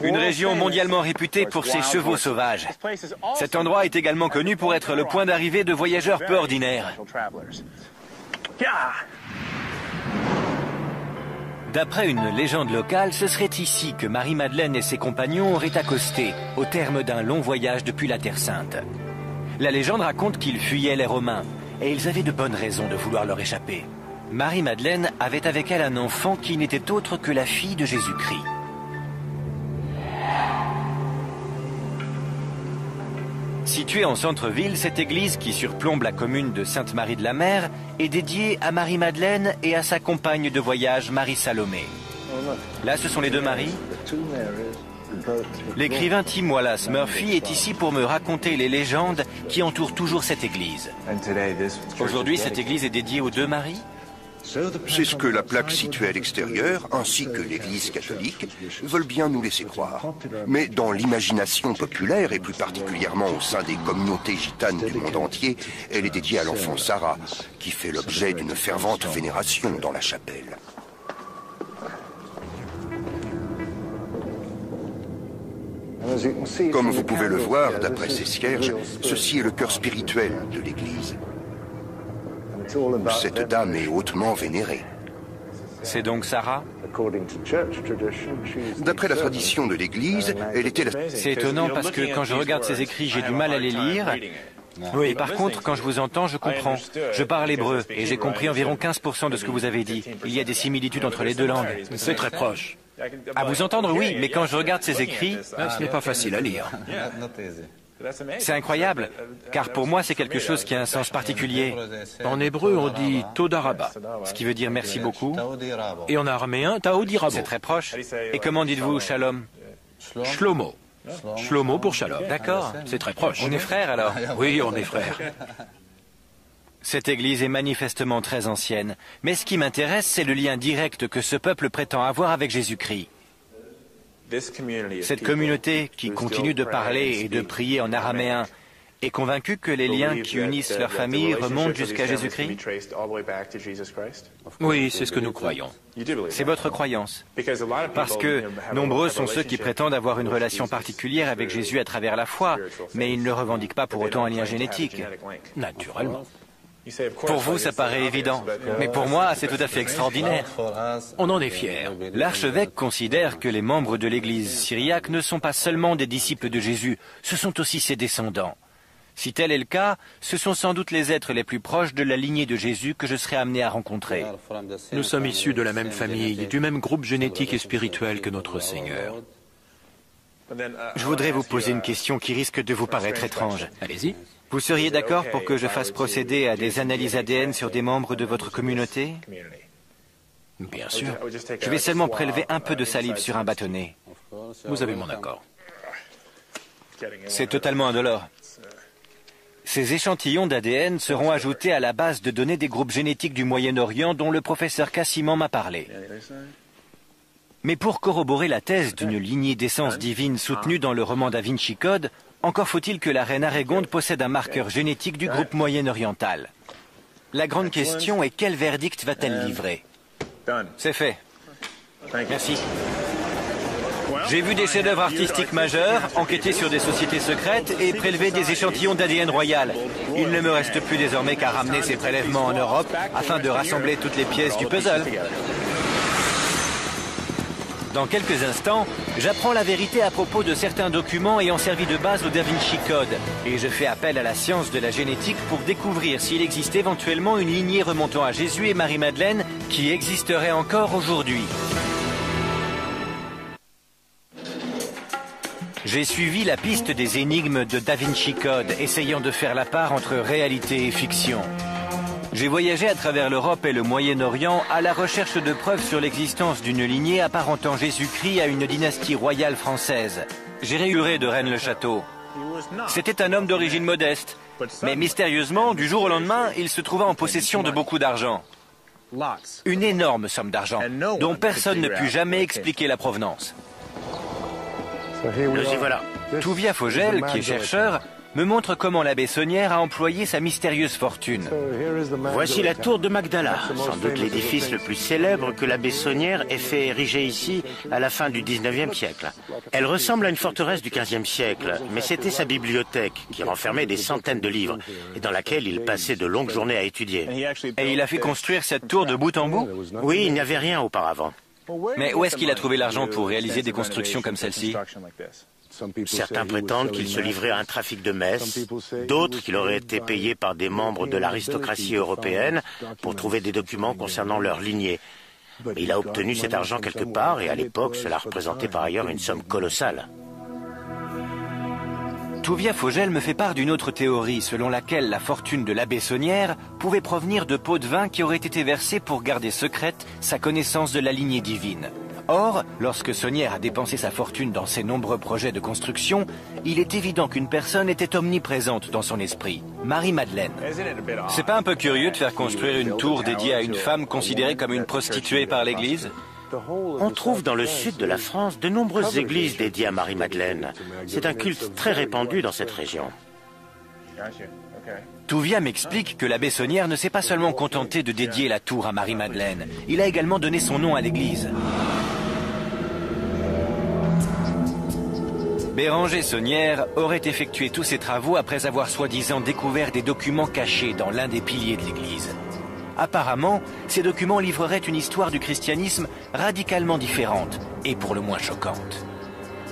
S1: Une région mondialement réputée pour ses chevaux sauvages. Cet endroit est également connu pour être le point d'arrivée de voyageurs peu ordinaires. D'après une légende locale, ce serait ici que Marie-Madeleine et ses compagnons auraient accosté, au terme d'un long voyage depuis la Terre Sainte. La légende raconte qu'ils fuyaient les Romains, et ils avaient de bonnes raisons de vouloir leur échapper. Marie-Madeleine avait avec elle un enfant qui n'était autre que la fille de Jésus-Christ. Située en centre-ville, cette église qui surplombe la commune de Sainte-Marie-de-la-Mer est dédiée à Marie-Madeleine et à sa compagne de voyage Marie-Salomé. Là, ce sont les deux Maries. L'écrivain Tim Wallace Murphy est ici pour me raconter les légendes qui entourent toujours cette église. Aujourd'hui, cette église est dédiée aux deux Maries?
S4: C'est ce que la plaque située à l'extérieur, ainsi que l'Église catholique, veulent bien nous laisser croire. Mais dans l'imagination populaire, et plus particulièrement au sein des communautés gitanes du monde entier, elle est dédiée à l'enfant Sarah, qui fait l'objet d'une fervente vénération dans la chapelle. Comme vous pouvez le voir, d'après ces cierges, ceci est le cœur spirituel de l'Église. Cette dame est hautement vénérée.
S1: C'est donc Sarah?
S4: D'après la tradition de l'Église, elle était la...
S1: C'est étonnant parce que quand je regarde ces écrits, j'ai du mal à les lire. Oui, par contre, quand je vous entends, je comprends. Je parle hébreu et j'ai compris environ 15% de ce que vous avez dit. Il y a des similitudes entre les deux langues.
S8: C'est très proche.
S1: À vous entendre, oui, mais quand je regarde ces écrits,
S8: Ce n'est pas facile à lire.
S1: c'est incroyable, car pour moi, c'est quelque chose qui a un sens particulier.
S8: En hébreu, on dit Todaraba.
S1: Ce qui veut dire merci beaucoup.
S8: Et en araméen, Taodirabo.
S1: C'est très proche. Et comment dites-vous shalom?
S8: Shlomo. Shlomo pour Shalom.
S1: D'accord.
S8: C'est très proche.
S1: On est frères alors?
S8: Oui, on est frères.
S1: Cette église est manifestement très ancienne, mais ce qui m'intéresse, c'est le lien direct que ce peuple prétend avoir avec Jésus-Christ. Cette communauté qui continue de parler et de prier en araméen est convaincue que les liens qui unissent leurs familles remontent jusqu'à Jésus-Christ?
S8: Oui, c'est ce que nous croyons.
S1: C'est votre croyance. Parce que nombreux sont ceux qui prétendent avoir une relation particulière avec Jésus à travers la foi, mais ils ne revendiquent pas pour autant un lien génétique.
S8: Naturellement.
S1: Pour vous, ça paraît évident, mais pour moi, c'est tout à fait extraordinaire.
S8: On en est fiers.
S1: L'archevêque considère que les membres de l'Église syriaque ne sont pas seulement des disciples de Jésus, ce sont aussi ses descendants. Si tel est le cas, ce sont sans doute les êtres les plus proches de la lignée de Jésus que je serai amené à rencontrer.
S8: Nous sommes issus de la même famille, du même groupe génétique et spirituel que notre Seigneur.
S1: Je voudrais vous poser une question qui risque de vous paraître étrange.
S8: Allez-y.
S1: Vous seriez d'accord pour que je fasse procéder à des analyses ADN sur des membres de votre communauté?
S8: Bien sûr.
S1: Je vais seulement prélever un peu de salive sur un bâtonnet.
S8: Vous avez mon accord.
S1: C'est totalement indolore. Ces échantillons d'ADN seront ajoutés à la base de données des groupes génétiques du Moyen-Orient dont le professeur Cassiman m'a parlé. Mais pour corroborer la thèse d'une lignée d'essence divine soutenue dans le roman Da Vinci Code, encore faut-il que la reine Arégonde possède un marqueur génétique du groupe moyen-oriental. La grande question est quel verdict va-t-elle livrer? C'est fait. Merci. J'ai vu des chefs-d'œuvre artistiques majeurs, enquêter sur des sociétés secrètes et prélever des échantillons d'ADN royal. Il ne me reste plus désormais qu'à ramener ces prélèvements en Europe afin de rassembler toutes les pièces du puzzle. Dans quelques instants, j'apprends la vérité à propos de certains documents ayant servi de base au Da Vinci Code. Et je fais appel à la science de la génétique pour découvrir s'il existe éventuellement une lignée remontant à Jésus et Marie-Madeleine qui existerait encore aujourd'hui. J'ai suivi la piste des énigmes de Da Vinci Code, essayant de faire la part entre réalité et fiction. J'ai voyagé à travers l'Europe et le Moyen-Orient à la recherche de preuves sur l'existence d'une lignée apparentant Jésus-Christ à une dynastie royale française. J'ai réuré de Rennes-le-Château. C'était un homme d'origine modeste, mais mystérieusement, du jour au lendemain, il se trouva en possession de beaucoup d'argent. Une énorme somme d'argent, dont personne ne put jamais expliquer la provenance.
S3: Nous y voilà.
S1: Touvia Fogel, qui est chercheur, me montre comment l'abbé Saunière a employé sa mystérieuse fortune.
S3: Voici la tour de Magdala, sans doute l'édifice le plus célèbre que l'abbé Saunière ait fait ériger ici à la fin du 19e siècle. Elle ressemble à une forteresse du 15e siècle, mais c'était sa bibliothèque qui renfermait des centaines de livres et dans laquelle il passait de longues journées à étudier.
S1: Et il a fait construire cette tour de bout en bout?
S3: Oui, il n'y avait rien auparavant.
S1: Mais où est-ce qu'il a trouvé l'argent pour réaliser des constructions comme celle-ci?
S3: Certains prétendent qu'il se livrait à un trafic de messes, d'autres qu'il aurait été payé par des membres de l'aristocratie européenne pour trouver des documents concernant leur lignée. Mais il a obtenu cet argent quelque part et à l'époque, cela représentait par ailleurs une somme colossale.
S1: Touvia Fogel me fait part d'une autre théorie selon laquelle la fortune de l'abbé Saunière pouvait provenir de pots de vin qui auraient été versés pour garder secrète sa connaissance de la lignée divine. Or, lorsque Saunière a dépensé sa fortune dans ses nombreux projets de construction, il est évident qu'une personne était omniprésente dans son esprit, Marie-Madeleine. C'est pas un peu curieux de faire construire une tour dédiée à une femme considérée comme une prostituée par l'Église ?
S3: On trouve dans le sud de la France de nombreuses églises dédiées à Marie-Madeleine. C'est un culte très répandu dans cette région.
S1: Touvia m'explique que l'abbé Saunière ne s'est pas seulement contenté de dédier la tour à Marie-Madeleine, il a également donné son nom à l'église. Béranger Saunière aurait effectué tous ses travaux après avoir soi-disant découvert des documents cachés dans l'un des piliers de l'église. Apparemment, ces documents livreraient une histoire du christianisme radicalement différente et pour le moins choquante.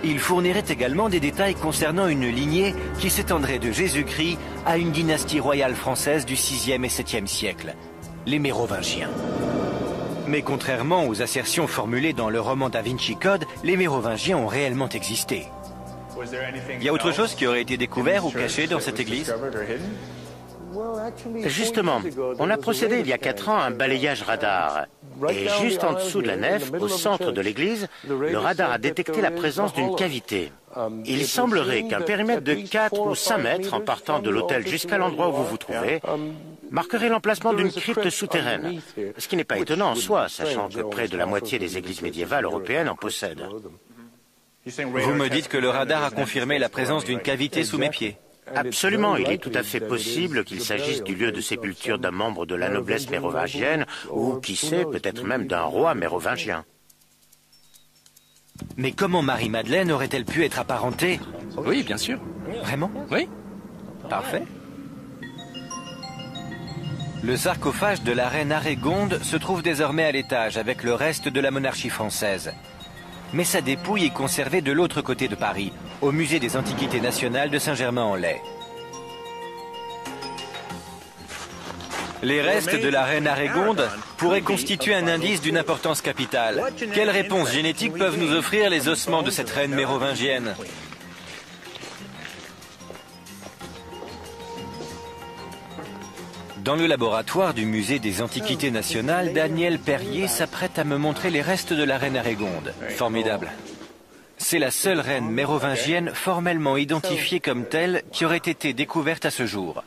S1: Il fournirait également des détails concernant une lignée qui s'étendrait de Jésus-Christ à une dynastie royale française du 6e et 7e siècle, les Mérovingiens. Mais contrairement aux assertions formulées dans le roman Da Vinci Code, les Mérovingiens ont réellement existé. Il y a autre chose qui aurait été découvert ou caché dans cette église ?
S3: Justement, on a procédé il y a 4 ans à un balayage radar. Et juste en dessous de la nef, au centre de l'église, le radar a détecté la présence d'une cavité. Il semblerait qu'un périmètre de 4 ou 5 mètres en partant de l'autel jusqu'à l'endroit où vous vous trouvez marquerait l'emplacement d'une crypte souterraine. Ce qui n'est pas étonnant en soi, sachant que près de la moitié des églises médiévales européennes en possèdent.
S1: Vous me dites que le radar a confirmé la présence d'une cavité sous mes pieds.
S3: Absolument, il est tout à fait possible qu'il s'agisse du lieu de sépulture d'un membre de la noblesse mérovingienne ou, qui sait, peut-être même d'un roi mérovingien.
S1: Mais comment Marie-Madeleine aurait-elle pu être apparentée ?
S6: Oui, bien sûr.
S1: Vraiment ?
S6: Oui.
S1: Parfait. Le sarcophage de la reine Arégonde se trouve désormais à l'étage avec le reste de la monarchie française. Mais sa dépouille est conservée de l'autre côté de Paris, au musée des Antiquités nationales de Saint-Germain-en-Laye. Les restes de la reine Arégonde pourraient constituer un indice d'une importance capitale. Quelles réponses génétiques peuvent nous offrir les ossements de cette reine mérovingienne ? Dans le laboratoire du musée des Antiquités nationales, Daniel Perrier s'apprête à me montrer les restes de la reine Arégonde. Formidable. C'est la seule reine mérovingienne formellement identifiée comme telle qui aurait été découverte à ce jour.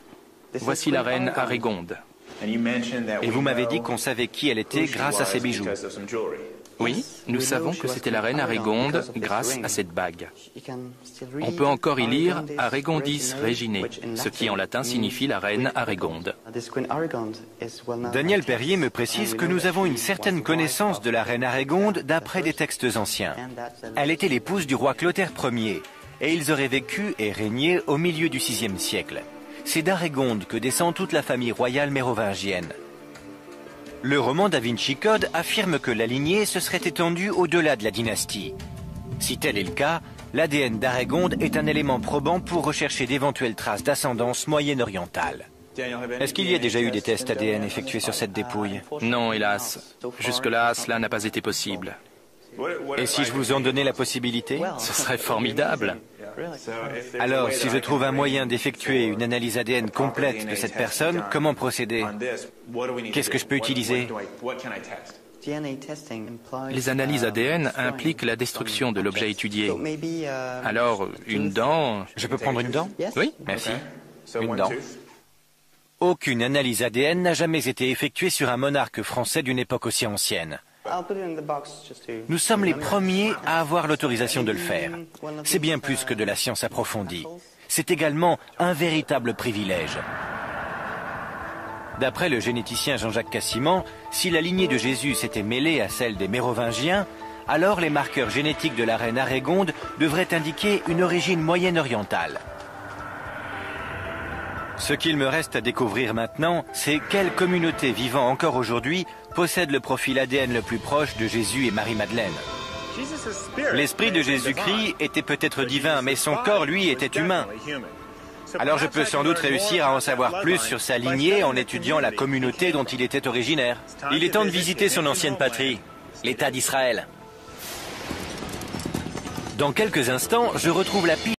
S6: Voici la reine Arégonde.
S1: Et vous m'avez dit qu'on savait qui elle était grâce à ses bijoux.
S6: Oui, nous savons que c'était la reine Arégonde grâce à cette bague. On peut encore y lire Aregondis Reginae, ce qui en latin signifie la reine Arégonde.
S1: Daniel Perrier me précise que nous avons une certaine connaissance de la reine Arégonde d'après des textes anciens. Elle était l'épouse du roi Clotaire Ier, et ils auraient vécu et régné au milieu du VIe siècle. C'est d'Arégonde que descend toute la famille royale mérovingienne. Le roman Da Vinci Code affirme que la lignée se serait étendue au-delà de la dynastie. Si tel est le cas, l'ADN d'Arégonde est un élément probant pour rechercher d'éventuelles traces d'ascendance moyen-orientale. Est-ce qu'il y a déjà eu des tests ADN effectués sur cette dépouille?
S6: Non, hélas. Jusque-là, cela n'a pas été possible.
S1: Et si je vous en donnais la possibilité?
S6: Ce serait formidable.
S1: Alors, si je trouve un moyen d'effectuer une analyse ADN complète de cette personne, comment procéder? Qu'est-ce que je peux utiliser?
S6: Les analyses ADN impliquent la destruction de l'objet étudié. Alors, une dent...
S1: Je peux prendre une dent?
S6: Oui,
S1: merci. Une dent. Aucune analyse ADN n'a jamais été effectuée sur un monarque français d'une époque aussi ancienne. Nous sommes les premiers à avoir l'autorisation de le faire. C'est bien plus que de la science approfondie. C'est également un véritable privilège. D'après le généticien Jean-Jacques Cassiman, si la lignée de Jésus s'était mêlée à celle des Mérovingiens, alors les marqueurs génétiques de la reine Arégonde devraient indiquer une origine moyenne-orientale. Ce qu'il me reste à découvrir maintenant, c'est quelle communauté vivant encore aujourd'hui possède le profil ADN le plus proche de Jésus et Marie-Madeleine. L'esprit de Jésus-Christ était peut-être divin, mais son corps, lui, était humain. Alors je peux sans doute réussir à en savoir plus sur sa lignée en étudiant la communauté dont il était originaire. Il est temps de visiter son ancienne patrie, l'État d'Israël. Dans quelques instants, je retrouve la piste